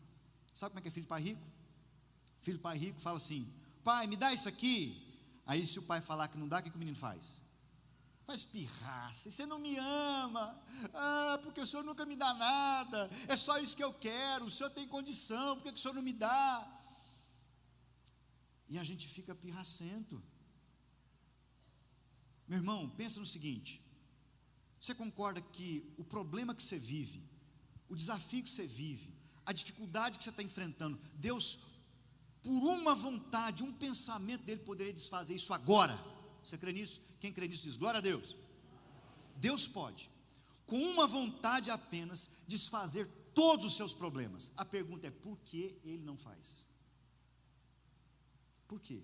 [SPEAKER 3] Sabe como é que é filho de pai rico? Filho de pai rico fala assim: pai, me dá isso aqui. Aí se o pai falar que não dá, o que o menino faz? Faz pirraça: você não me ama, porque o senhor nunca me dá nada, é só isso que eu quero, o senhor tem condição, por que o senhor não me dá? E a gente fica pirracento. Meu irmão, pensa no seguinte: você concorda que o problema que você vive, o desafio que você vive, a dificuldade que você está enfrentando, Deus, por uma vontade, um pensamento dele, poderia desfazer isso agora? Você crê nisso? Quem crê nisso diz glória a Deus. Deus pode, com uma vontade apenas, desfazer todos os seus problemas. A pergunta é: por que Ele não faz? Por quê?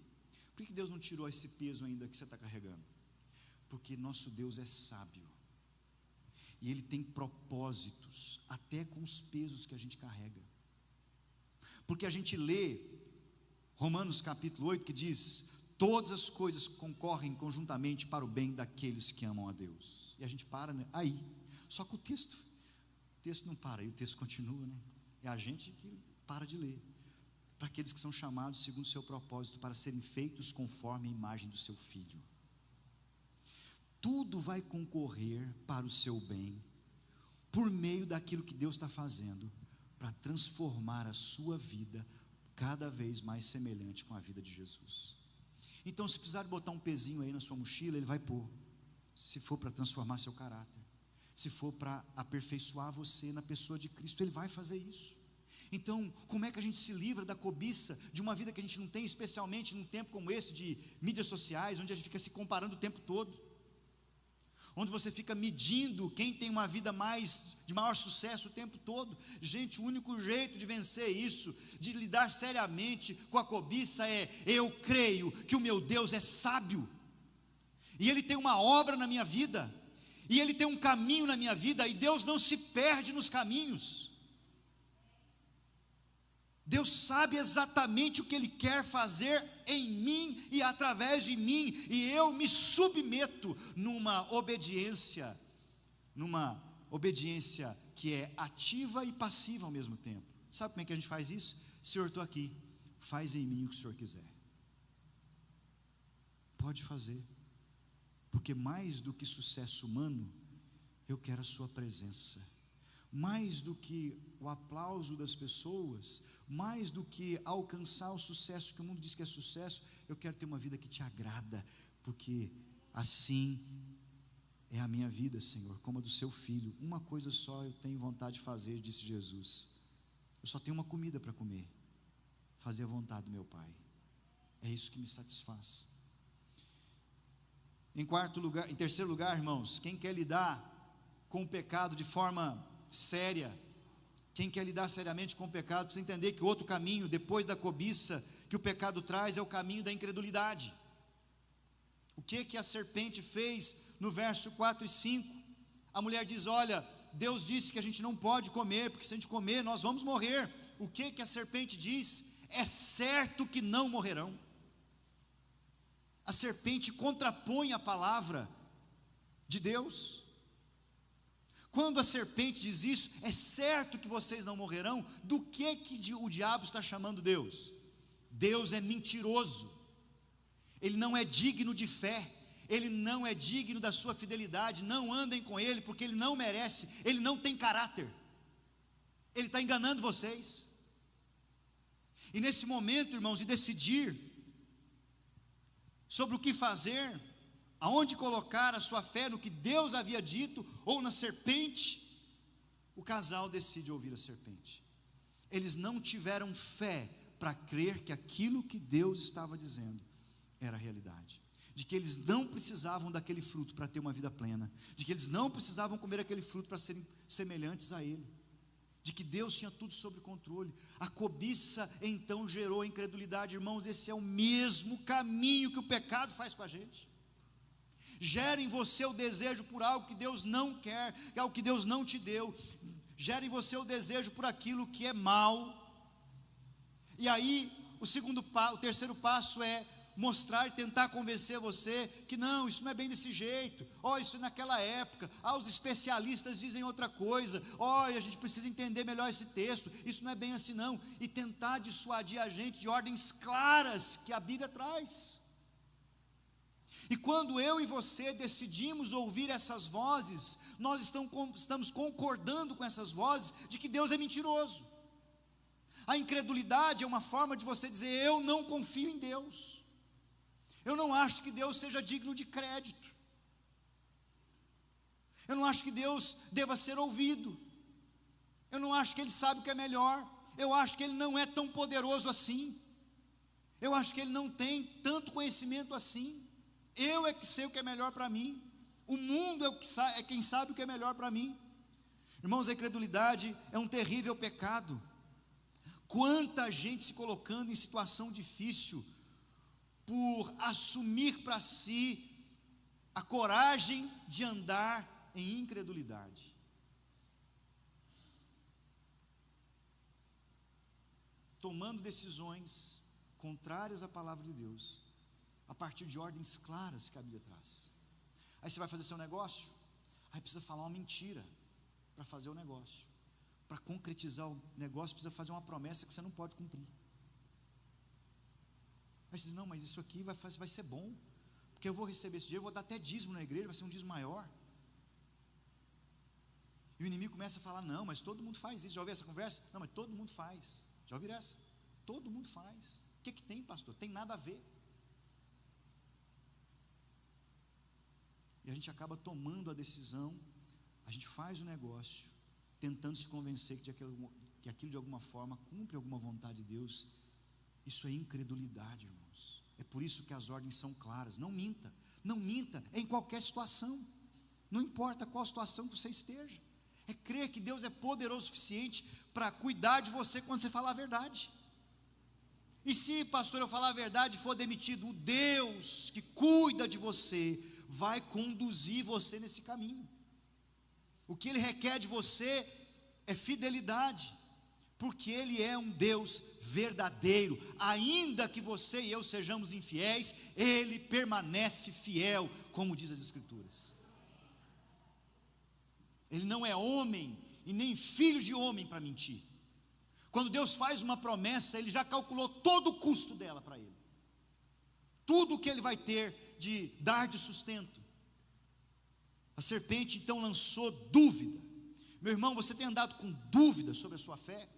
[SPEAKER 3] Por que Deus não tirou esse peso ainda que você está carregando? Porque nosso Deus é sábio, e Ele tem propósitos, até com os pesos que a gente carrega. Porque a gente lê Romanos capítulo 8, que diz: todas as coisas concorrem conjuntamente para o bem daqueles que amam a Deus. E a gente para, né, aí. Só que o texto não para, e o texto continua, né? É a gente que para de ler. Para aqueles que são chamados segundo o seu propósito, para serem feitos conforme a imagem do seu Filho. Tudo vai concorrer para o seu bem, por meio daquilo que Deus está fazendo, para transformar a sua vida cada vez mais semelhante com a vida de Jesus. Então, se precisar botar um pezinho aí na sua mochila, Ele vai pôr. Se for para transformar seu caráter, se for para aperfeiçoar você na pessoa de Cristo, Ele vai fazer isso. Então, como é que a gente se livra da cobiça de uma vida que a gente não tem, especialmente num tempo como esse de mídias sociais, onde a gente fica se comparando o tempo todo, onde você fica medindo quem tem uma vida de maior sucesso o tempo todo? Gente, o único jeito de vencer isso, de lidar seriamente com a cobiça, é: eu creio que o meu Deus é sábio, e Ele tem uma obra na minha vida, e Ele tem um caminho na minha vida, e Deus não se perde nos caminhos. Deus sabe exatamente o que Ele quer fazer em mim e através de mim, e eu me submeto numa obediência que é ativa e passiva ao mesmo tempo. Sabe como é que a gente faz isso? Senhor, estou aqui, faz em mim o que o Senhor quiser. pode fazer, porque mais do que sucesso humano, eu quero a sua presença, mais do que o aplauso das pessoas, mais do que alcançar o sucesso que o mundo diz que é sucesso, eu quero ter uma vida que te agrada, porque assim é a minha vida, Senhor, como a do seu filho. Uma coisa só eu tenho vontade de fazer, disse Jesus, eu só tenho uma comida para comer, fazer a vontade do meu Pai, é isso que me satisfaz. Em terceiro lugar, irmãos, quem quer lidar com o pecado de forma séria, quem quer lidar seriamente com o pecado, precisa entender que outro caminho, depois da cobiça, que o pecado traz, é o caminho da incredulidade. O que a serpente fez no verso 4 e 5? A mulher diz, olha, Deus disse que a gente não pode comer, porque se a gente comer, nós vamos morrer. O que a serpente diz? É certo que não morrerão. A serpente contrapõe a palavra de Deus. Quando a serpente diz isso, é certo que vocês não morrerão, do que o diabo está chamando Deus? Deus é mentiroso, ele não é digno de fé, ele não é digno da sua fidelidade, não andem com ele, porque ele não merece, ele não tem caráter, ele está enganando vocês. E nesse momento, irmãos, de decidir sobre o que fazer, aonde colocar a sua fé, no que Deus havia dito, ou na serpente, o casal decide ouvir a serpente. Eles não tiveram fé para crer que aquilo que Deus estava dizendo era a realidade, de que eles não precisavam daquele fruto para ter uma vida plena, de que eles não precisavam comer aquele fruto para serem semelhantes a Ele, de que Deus tinha tudo sob controle. A cobiça então gerou a incredulidade. Irmãos, esse é o mesmo caminho que o pecado faz com a gente. Gera em você o desejo por algo que Deus não quer, algo que Deus não te deu. Gera em você o desejo por aquilo que é mal. E aí, o terceiro passo é mostrar e tentar convencer você que não, isso não é bem desse jeito, isso é naquela época, os especialistas dizem outra coisa, a gente precisa entender melhor esse texto, isso não é bem assim não, e tentar dissuadir a gente de ordens claras que a Bíblia traz. E quando eu e você decidimos ouvir essas vozes, nós estamos concordando com essas vozes de que Deus é mentiroso. A incredulidade é uma forma de você dizer, eu não confio em Deus, eu não acho que Deus seja digno de crédito, eu não acho que Deus deva ser ouvido, eu não acho que Ele sabe o que é melhor, eu acho que Ele não é tão poderoso assim, eu acho que Ele não tem tanto conhecimento assim, eu é que sei o que é melhor para mim, o mundo é quem sabe o que é melhor para mim. Irmãos, a incredulidade é um terrível pecado. Quanta gente se colocando em situação difícil por assumir para si a coragem de andar em incredulidade. Tomando decisões contrárias à palavra de Deus, a partir de ordens claras que a Bíblia traz. Aí você vai fazer seu negócio, aí precisa falar uma mentira para fazer o negócio. Para concretizar o negócio, precisa fazer uma promessa que você não pode cumprir. Aí você diz, não, mas isso aqui vai ser bom, porque eu vou receber esse dinheiro, eu vou dar até dízimo na igreja, vai ser um dízimo maior. E o inimigo começa a falar, não, mas todo mundo faz isso. Já ouviu essa conversa? Não, mas todo mundo faz. Já ouviram essa? Todo mundo faz. O que tem, pastor? Tem nada a ver. E a gente acaba tomando a decisão, a gente faz o negócio, tentando se convencer que aquilo de alguma forma cumpre alguma vontade de Deus. Isso é incredulidade, irmãos. É por isso que as ordens são claras. Não minta, não minta, é em qualquer situação, não importa qual situação que você esteja, é crer que Deus é poderoso o suficiente para cuidar de você quando você falar a verdade. E se, pastor, eu falar a verdade e for demitido, o Deus que cuida de você vai conduzir você nesse caminho. O que Ele requer de você é fidelidade, porque Ele é um Deus verdadeiro. Ainda que você e eu sejamos infiéis, Ele permanece fiel, como diz as Escrituras. Ele não é homem e nem filho de homem para mentir. Quando Deus faz uma promessa, Ele já calculou todo o custo dela para Ele. Tudo que Ele vai ter de dar de sustento. A serpente então lançou dúvida. Meu irmão, você tem andado com dúvida sobre a sua fé?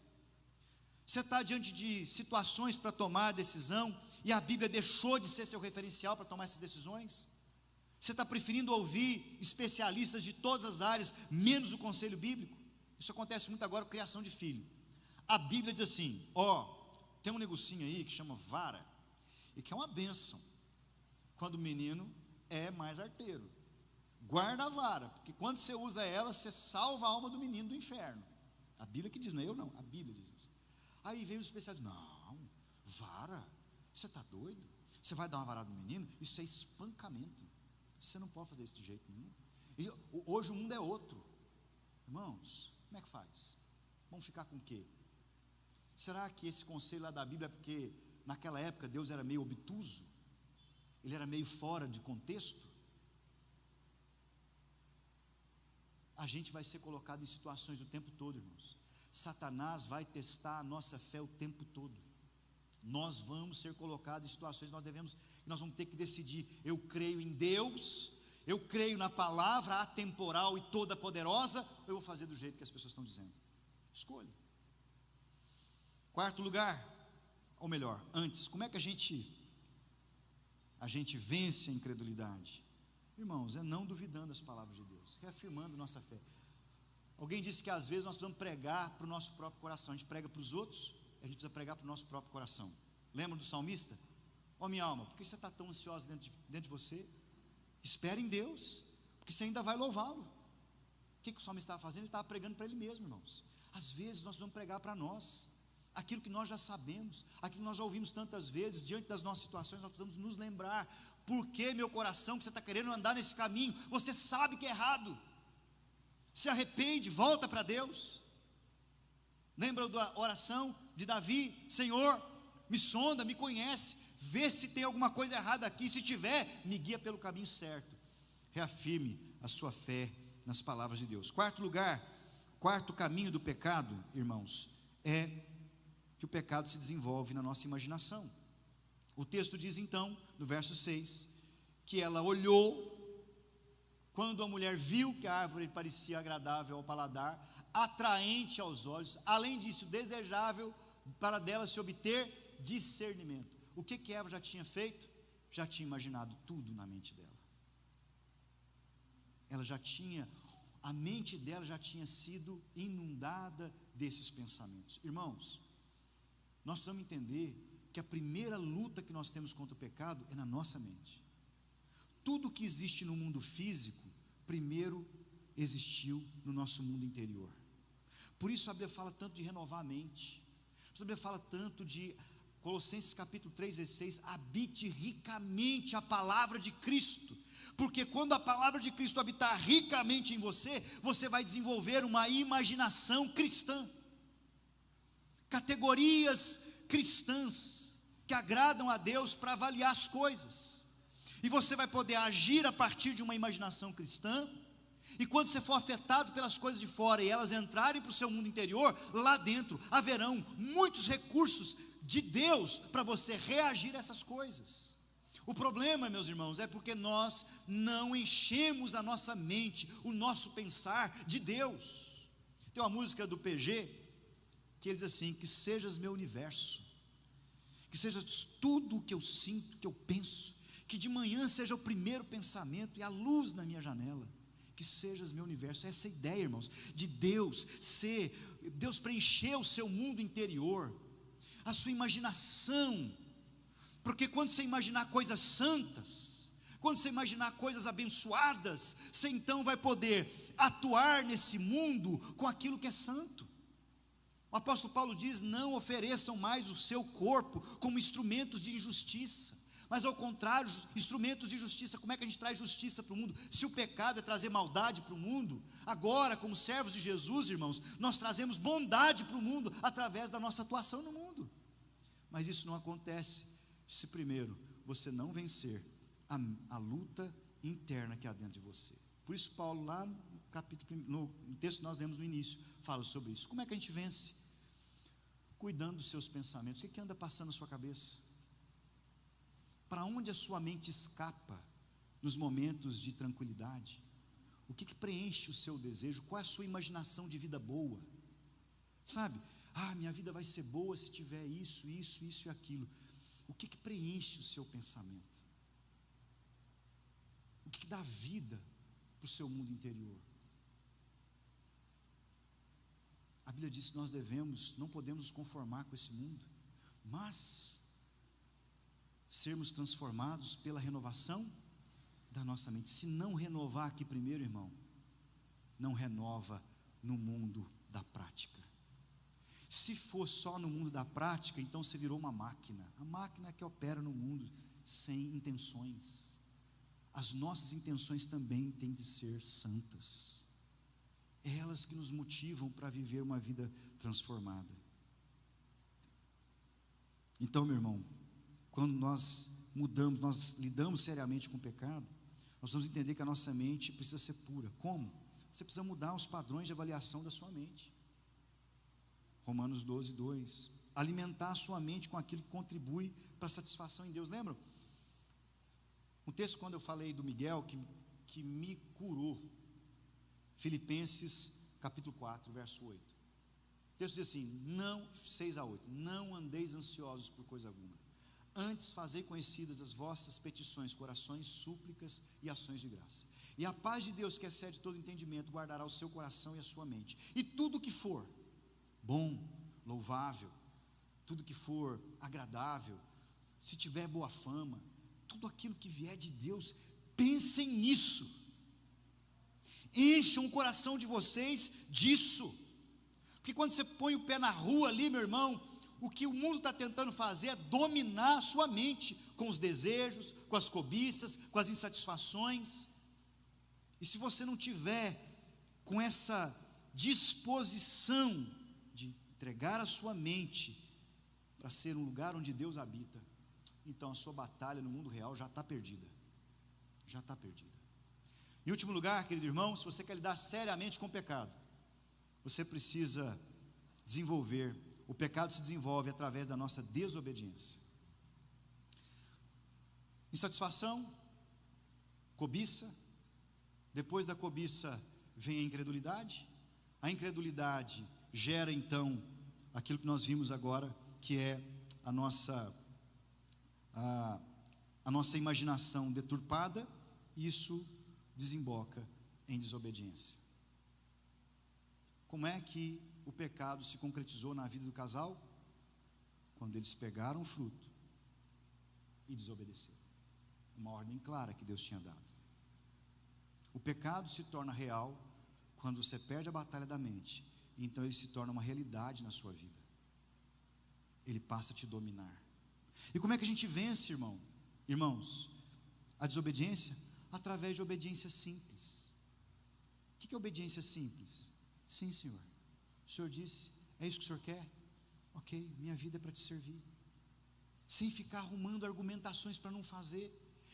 [SPEAKER 3] Você está diante de situações para tomar decisão e a Bíblia deixou de ser seu referencial para tomar essas decisões? Você está preferindo ouvir especialistas de todas as áreas, menos o conselho bíblico? Isso acontece muito agora com criação de filho. A Bíblia diz assim, tem um negocinho aí que chama vara, e que é uma bênção, quando o menino é mais arteiro. Guarda a vara, porque quando você usa ela, você salva a alma do menino do inferno. A Bíblia que diz, não é eu não, a Bíblia diz isso. Aí veio os especialistas, não, vara, você está doido? Você vai dar uma varada no menino? Isso é espancamento, você não pode fazer isso de jeito nenhum. E hoje o mundo é outro. Irmãos, como é que faz? Vamos ficar com o quê? Será que esse conselho lá da Bíblia é porque naquela época Deus era meio obtuso? Ele era meio fora de contexto? A gente vai ser colocado em situações o tempo todo, irmãos. Satanás vai testar a nossa fé o tempo todo. Nós vamos ser colocados em situações, nós vamos ter que decidir, eu creio em Deus, eu creio na palavra atemporal e toda poderosa, ou eu vou fazer do jeito que as pessoas estão dizendo? Escolha. Quarto lugar, ou melhor, antes, como é que a gente vence a incredulidade? Irmãos, é não duvidando das palavras de Deus, reafirmando nossa fé. Alguém disse que às vezes nós precisamos pregar para o nosso próprio coração. A gente prega para os outros, a gente precisa pregar para o nosso próprio coração. Lembra do salmista? Minha alma, por que você está tão ansiosa dentro de você? Espere em Deus, porque você ainda vai louvá-lo. O que o salmista estava fazendo? Ele estava pregando para ele mesmo, irmãos. Às vezes nós vamos pregar para nós, aquilo que nós já sabemos, aquilo que nós já ouvimos tantas vezes, diante das nossas situações, nós precisamos nos lembrar, porque meu coração, que você está querendo andar nesse caminho, você sabe que é errado, se arrepende, volta para Deus. Lembra da oração de Davi? Senhor, me sonda, me conhece, vê se tem alguma coisa errada aqui, se tiver, me guia pelo caminho certo. Reafirme a sua fé nas palavras de Deus. Quarto caminho do pecado, irmãos, é que o pecado se desenvolve na nossa imaginação. O texto diz então, no verso 6, que ela olhou, quando a mulher viu que a árvore parecia agradável ao paladar, atraente aos olhos, além disso, desejável para dela se obter discernimento. O que Eva já tinha feito? Já tinha imaginado tudo na mente dela. A mente dela já tinha sido inundada desses pensamentos. Irmãos, nós precisamos entender que a primeira luta que nós temos contra o pecado é na nossa mente. Tudo que existe no mundo físico, primeiro existiu no nosso mundo interior. Por isso a Bíblia fala tanto de renovar a mente. A Bíblia fala tanto de Colossenses capítulo 3:16, habite ricamente a palavra de Cristo, porque quando a palavra de Cristo habitar ricamente em você, você vai desenvolver uma imaginação cristã, categorias cristãs, que agradam a Deus para avaliar as coisas, e você vai poder agir a partir de uma imaginação cristã, e quando você for afetado pelas coisas de fora, e elas entrarem para o seu mundo interior, lá dentro haverão muitos recursos de Deus para você reagir a essas coisas. O problema, meus irmãos, é porque nós não enchemos a nossa mente, o nosso pensar de Deus. Tem uma música do PG, que ele diz assim, que sejas meu universo, que seja tudo o que eu sinto, que eu penso, que de manhã seja o primeiro pensamento e a luz na minha janela, que sejas meu universo. Essa é a ideia, irmãos, de Deus preencher o seu mundo interior, a sua imaginação, porque quando você imaginar coisas santas, quando você imaginar coisas abençoadas, você então vai poder atuar nesse mundo com aquilo que é santo. O apóstolo Paulo diz, não ofereçam mais o seu corpo como instrumentos de injustiça, mas ao contrário, instrumentos de justiça. Como é que a gente traz justiça para o mundo? Se o pecado é trazer maldade para o mundo, agora como servos de Jesus, irmãos, nós trazemos bondade para o mundo, através da nossa atuação no mundo. Mas isso não acontece se primeiro você não vencer a luta interna que há dentro de você. Por isso Paulo lá no texto que nós lemos no início, fala sobre isso. Como é que a gente vence? Cuidando dos seus pensamentos. O que anda passando na sua cabeça? Para onde a sua mente escapa nos momentos de tranquilidade? O que preenche o seu desejo? Qual é a sua imaginação de vida boa? Sabe? Minha vida vai ser boa se tiver isso e aquilo. O que preenche o seu pensamento? O que dá vida para o seu mundo interior? A Bíblia diz que nós não podemos nos conformar com esse mundo, mas sermos transformados pela renovação da nossa mente. Se não renovar aqui primeiro, irmão, não renova no mundo da prática. Se for só no mundo da prática, então você virou uma máquina. A máquina que opera no mundo sem intenções. As nossas intenções também têm de ser santas. É elas que nos motivam para viver uma vida transformada. Então, meu irmão, quando nós mudamos, nós lidamos seriamente com o pecado, nós vamos entender que a nossa mente precisa ser pura. Como? Você precisa mudar os padrões de avaliação da sua mente. Romanos 12, 2. Alimentar a sua mente com aquilo que contribui para a satisfação em Deus. Lembram? Um texto, quando eu falei do Miguel, que me curou. Filipenses capítulo 4, verso 8. O texto diz assim, 6-8, não andeis ansiosos por coisa alguma. Antes fazei conhecidas as vossas petições, corações, súplicas e ações de graça. E a paz de Deus, que excede todo entendimento, guardará o seu coração e a sua mente. E tudo que for bom, louvável, tudo que for agradável, se tiver boa fama, tudo aquilo que vier de Deus, pensem nisso. Encham o coração de vocês disso. Porque quando você põe o pé na rua ali, meu irmão, o que o mundo está tentando fazer é dominar a sua mente, com os desejos, com as cobiças, com as insatisfações. E se você não tiver com essa disposição de entregar a sua mente para ser um lugar onde Deus habita, então a sua batalha no mundo real já está perdida. Já está perdida. Em último lugar, querido irmão, se você quer lidar seriamente com o pecado, você precisa desenvolver. O pecado se desenvolve através da nossa desobediência. Insatisfação, cobiça. Depois da cobiça vem a incredulidade. A incredulidade gera então aquilo que nós vimos agora, que é a nossa imaginação deturpada. Isso desemboca em desobediência. Como é que o pecado se concretizou na vida do casal? Quando eles pegaram o fruto e desobedeceram. Uma ordem clara que Deus tinha dado. O pecado se torna real quando você perde a batalha da mente, e então ele se torna uma realidade na sua vida. Ele passa a te dominar. E como é que a gente vence, irmãos, a desobediência? Através de obediência simples. O que é obediência simples? Sim, Senhor. O Senhor disse, é isso que o Senhor quer? Ok, minha vida é para te servir. Sem ficar arrumando argumentações para não fazer.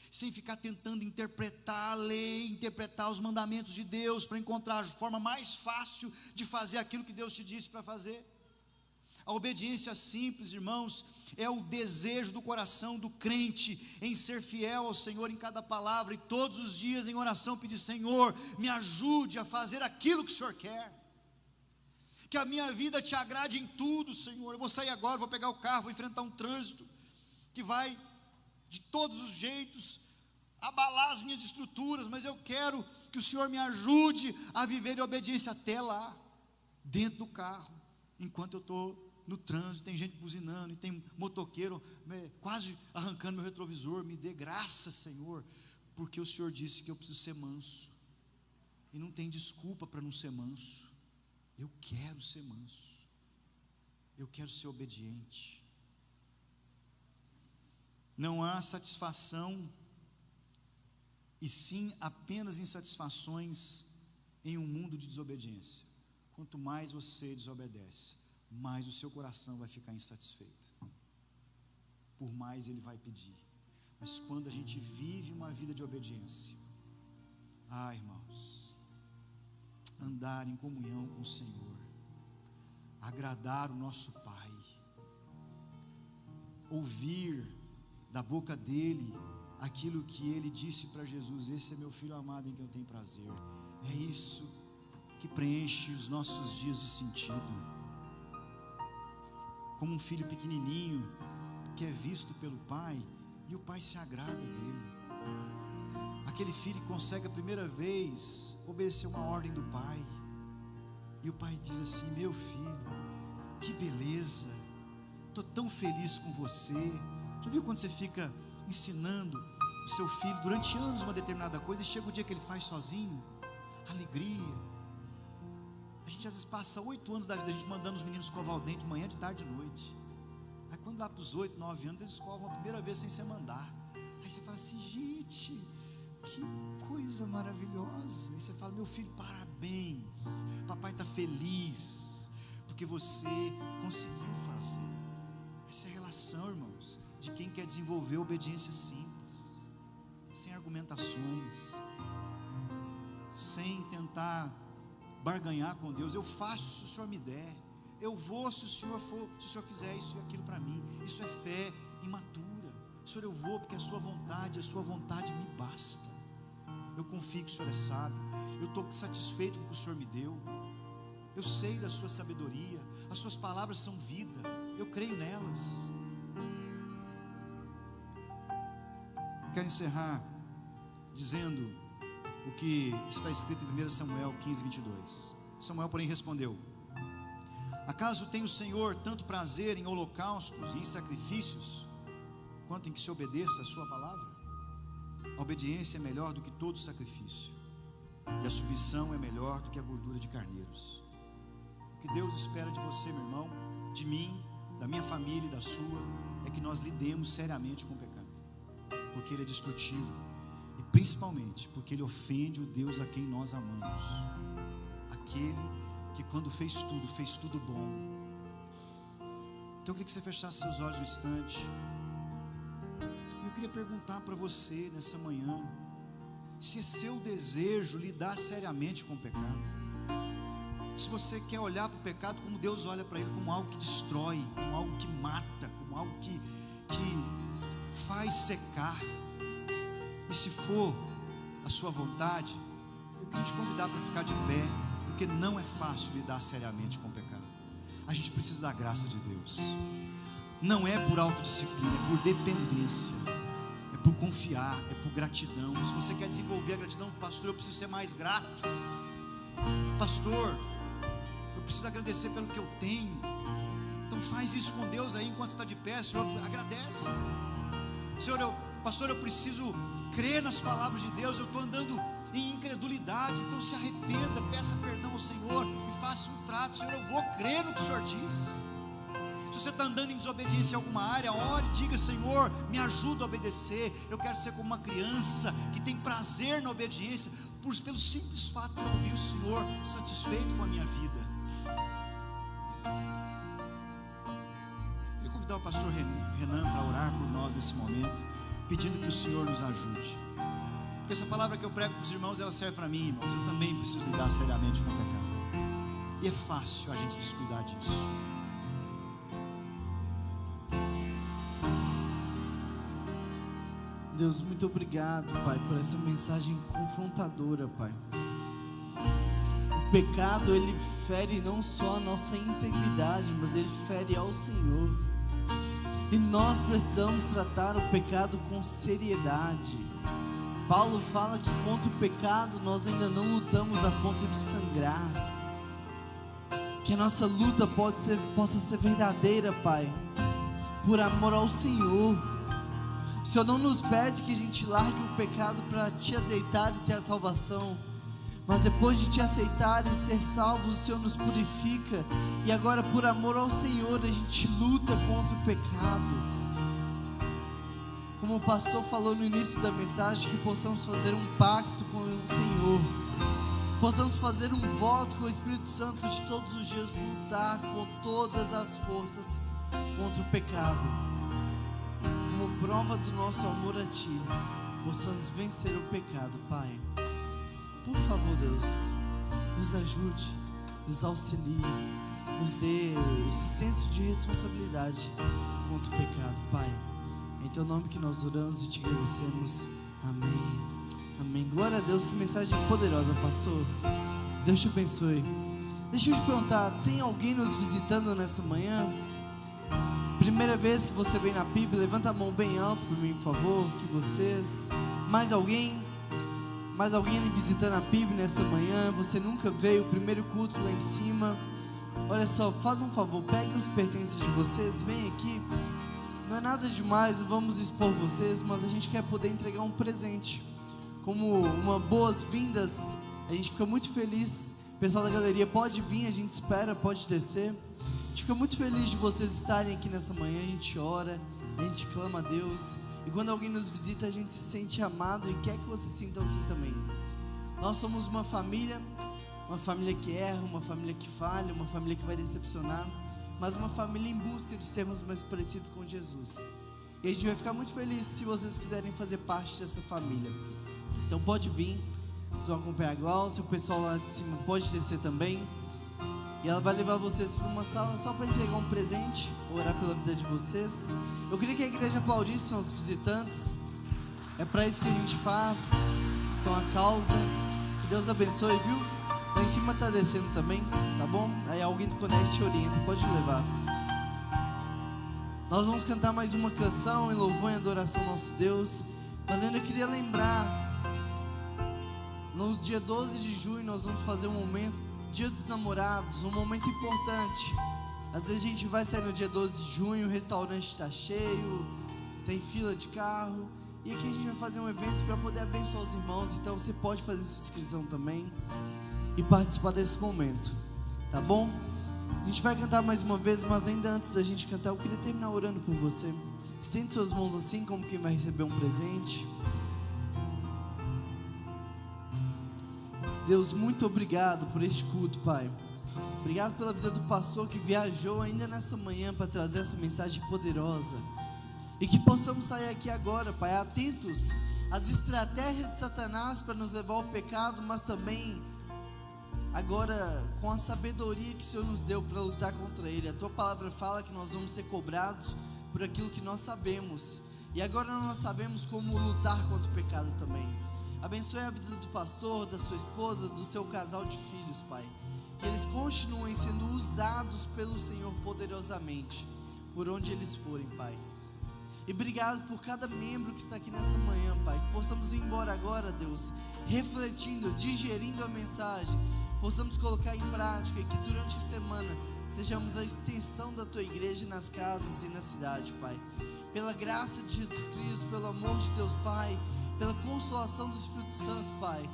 [SPEAKER 3] Sem ficar tentando interpretar a lei, interpretar os mandamentos de Deus, para encontrar a forma mais fácil de fazer aquilo que Deus te disse para fazer. A obediência simples, irmãos, é o desejo do coração do crente em ser fiel ao Senhor em cada palavra, e todos os dias em oração pedir, Senhor, me ajude a fazer aquilo que o Senhor quer. Que a minha vida te agrade em tudo, Senhor. Eu vou sair agora, vou pegar o carro, vou enfrentar um trânsito que vai de todos os jeitos abalar as minhas estruturas, mas eu quero que o Senhor me ajude a viver em obediência até lá, dentro do carro, enquanto eu estou no trânsito, tem gente buzinando, e tem motoqueiro quase arrancando meu retrovisor. Me dê graça, Senhor, porque o Senhor disse que eu preciso ser manso, e não tem desculpa para não ser manso. Eu quero ser manso, eu quero ser obediente. Não há satisfação, e sim apenas insatisfações em um mundo de desobediência. Quanto mais você desobedece, mais o seu coração vai ficar insatisfeito, por mais ele vai pedir. Mas quando a gente vive uma vida de obediência, irmãos, andar em comunhão com o Senhor, agradar o nosso Pai, ouvir da boca dele aquilo que ele disse para Jesus: esse é meu filho amado em quem eu tenho prazer. É isso que preenche os nossos dias de sentido. Como um filho pequenininho que é visto pelo pai e o pai se agrada dele. Aquele filho que consegue a primeira vez obedecer uma ordem do pai, e o pai diz assim: meu filho, que beleza, estou tão feliz com você. Já viu quando você fica ensinando o seu filho durante anos uma determinada coisa, e chega o dia que ele faz sozinho? Alegria. A gente às vezes passa 8 anos da vida a gente mandando os meninos escovar o dente de manhã, de tarde e de noite. Aí quando dá para os 8, 9 anos, eles escovam a primeira vez sem você mandar. Aí você fala assim: gente, que coisa maravilhosa. Aí você fala: meu filho, parabéns, papai está feliz porque você conseguiu fazer. Essa é a relação, irmãos, de quem quer desenvolver obediência simples, sem argumentações, sem tentar barganhar com Deus. Eu faço se o Senhor me der, eu vou se o Senhor fizer isso e aquilo para mim. Isso é fé imatura. Senhor, eu vou porque a sua vontade me basta. Eu confio que o Senhor é sábio, eu estou satisfeito com o que o Senhor me deu, eu sei da sua sabedoria, as suas palavras são vida, eu creio nelas. Quero encerrar dizendo o que está escrito em 1 Samuel 15, 22. Samuel, porém, respondeu: acaso tem o Senhor tanto prazer em holocaustos e em sacrifícios, quanto em que se obedeça a sua palavra? A obediência é melhor do que todo sacrifício, e a submissão é melhor do que a gordura de carneiros. O que Deus espera de você, meu irmão, de mim, da minha família e da sua, é que nós lidemos seriamente com o pecado, porque ele é destrutivo, e principalmente porque ele ofende o Deus a quem nós amamos, aquele que quando fez tudo bom. Então eu queria que você fechasse seus olhos um instante. Eu queria perguntar para você nessa manhã, se é seu desejo lidar seriamente com o pecado, se você quer olhar para o pecado como Deus olha para ele, como algo que destrói, como algo que mata, como algo que faz secar. E se for a sua vontade, eu queria te convidar para ficar de pé, porque não é fácil lidar seriamente com o pecado. A gente precisa da graça de Deus. Não é por autodisciplina, é por dependência, é por confiar, é por gratidão. Se você quer desenvolver a gratidão: pastor, eu preciso ser mais grato. Pastor, eu preciso agradecer pelo que eu tenho. Então faz isso com Deus aí enquanto está de pé. Senhor, agradece. Senhor, pastor, eu preciso crer nas palavras de Deus. Eu estou andando em incredulidade, então se arrependa, peça perdão ao Senhor e faça um trato. Senhor, eu vou crer no que o Senhor diz. Se você está andando em desobediência em alguma área, ore e diga: Senhor, me ajuda a obedecer. Eu quero ser como uma criança que tem prazer na obediência, pelo simples fato de ouvir o Senhor satisfeito com a minha vida. Eu queria convidar o pastor Renan para orar por nós nesse momento, pedindo que o Senhor nos ajude, porque essa palavra que eu prego para os irmãos, ela serve para mim, irmãos. Eu também preciso lidar seriamente com o pecado, e é fácil a gente descuidar disso.
[SPEAKER 2] Deus, muito obrigado, Pai, por essa mensagem confrontadora, Pai. O pecado, ele fere não só a nossa integridade, mas ele fere ao Senhor. E nós precisamos tratar o pecado com seriedade. Paulo fala que contra o pecado nós ainda não lutamos a ponto de sangrar. Que a nossa luta possa ser verdadeira, Pai, por amor ao Senhor. O Senhor não nos pede que a gente largue o pecado para te aceitar e ter a salvação, mas depois de te aceitar e ser salvos, o Senhor nos purifica, e agora por amor ao Senhor a gente luta contra o pecado. Como o pastor falou no início da mensagem, que possamos fazer um pacto com o Senhor, possamos fazer um voto com o Espírito Santo de todos os dias lutar com todas as forças contra o pecado. Como prova do nosso amor a Ti, possamos vencer o pecado, Pai. Por favor, Deus, nos ajude, nos auxilie, nos dê esse senso de responsabilidade contra o pecado, Pai. Em teu nome que nós oramos e te agradecemos. Amém. Amém. Glória a Deus, que mensagem poderosa, pastor. Deus te abençoe. Deixa eu te perguntar, tem alguém nos visitando nessa manhã? Primeira vez que você vem na PIB, levanta a mão bem alto para mim, por favor. Que vocês. Mais alguém? Mais alguém visitando a PIB nessa manhã? Você nunca veio, o primeiro culto lá em cima. Olha só, faz um favor, pegue os pertences de vocês, vem aqui. Não é nada demais, não vamos expor vocês, mas a gente quer poder entregar um presente. Como uma boas-vindas, a gente fica muito feliz. O pessoal da galeria pode vir, a gente espera, pode descer. A gente fica muito feliz de vocês estarem aqui nessa manhã, a gente ora, a gente clama a Deus. E quando alguém nos visita, a gente se sente amado e quer que vocês sintam assim também. Nós somos uma família que erra, uma família que falha, uma família que vai decepcionar, mas uma família em busca de sermos mais parecidos com Jesus. E a gente vai ficar muito feliz se vocês quiserem fazer parte dessa família. Então pode vir, vocês vão acompanhar a Glaucia, o pessoal lá de cima pode descer também. E ela vai levar vocês para uma sala só para entregar um presente, orar pela vida de vocês. Eu queria que a igreja aplaudisse os visitantes. É para isso que a gente faz, são a causa. Que Deus abençoe, viu? Lá em cima tá descendo também, tá bom? Aí alguém do Connect te orienta, pode levar. Nós vamos cantar mais uma canção em louvor e adoração ao nosso Deus. Mas eu ainda queria lembrar, no dia 12 de junho nós vamos fazer um momento, Dia dos Namorados, um momento importante. Às vezes a gente vai sair no dia 12 de junho, o restaurante está cheio, tem fila de carro, e aqui a gente vai fazer um evento para poder abençoar os irmãos. Então você pode fazer sua inscrição também e participar desse momento, tá bom? A gente vai cantar mais uma vez, mas ainda antes da gente cantar, eu queria terminar orando por você. Estende suas mãos assim, como quem vai receber um presente. Deus, muito obrigado por este culto, Pai. Obrigado pela vida do pastor que viajou ainda nessa manhã para trazer essa mensagem poderosa. E que possamos sair aqui agora, Pai, atentos às estratégias de Satanás para nos levar ao pecado, mas também agora com a sabedoria que o Senhor nos deu para lutar contra ele. A Tua palavra fala que nós vamos ser cobrados por aquilo que nós sabemos. E agora nós sabemos como lutar contra o pecado também. Abençoe a vida do pastor, da sua esposa, do seu casal de filhos, Pai. Que eles continuem sendo usados pelo Senhor poderosamente, por onde eles forem, Pai. E obrigado por cada membro que está aqui nessa manhã, Pai. Que possamos ir embora agora, Deus, refletindo, digerindo a mensagem. Possamos colocar em prática e que durante a semana sejamos a extensão da Tua igreja nas casas e na cidade, Pai. Pela graça de Jesus Cristo, pelo amor de Deus, Pai, pela consolação do Espírito Santo, Pai,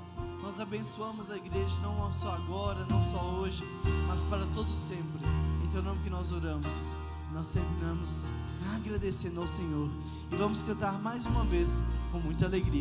[SPEAKER 2] nós abençoamos a igreja não só agora, não só hoje, mas para todo sempre. Em Teu nome que nós oramos. Nós terminamos agradecendo ao Senhor e vamos cantar mais uma vez com muita alegria.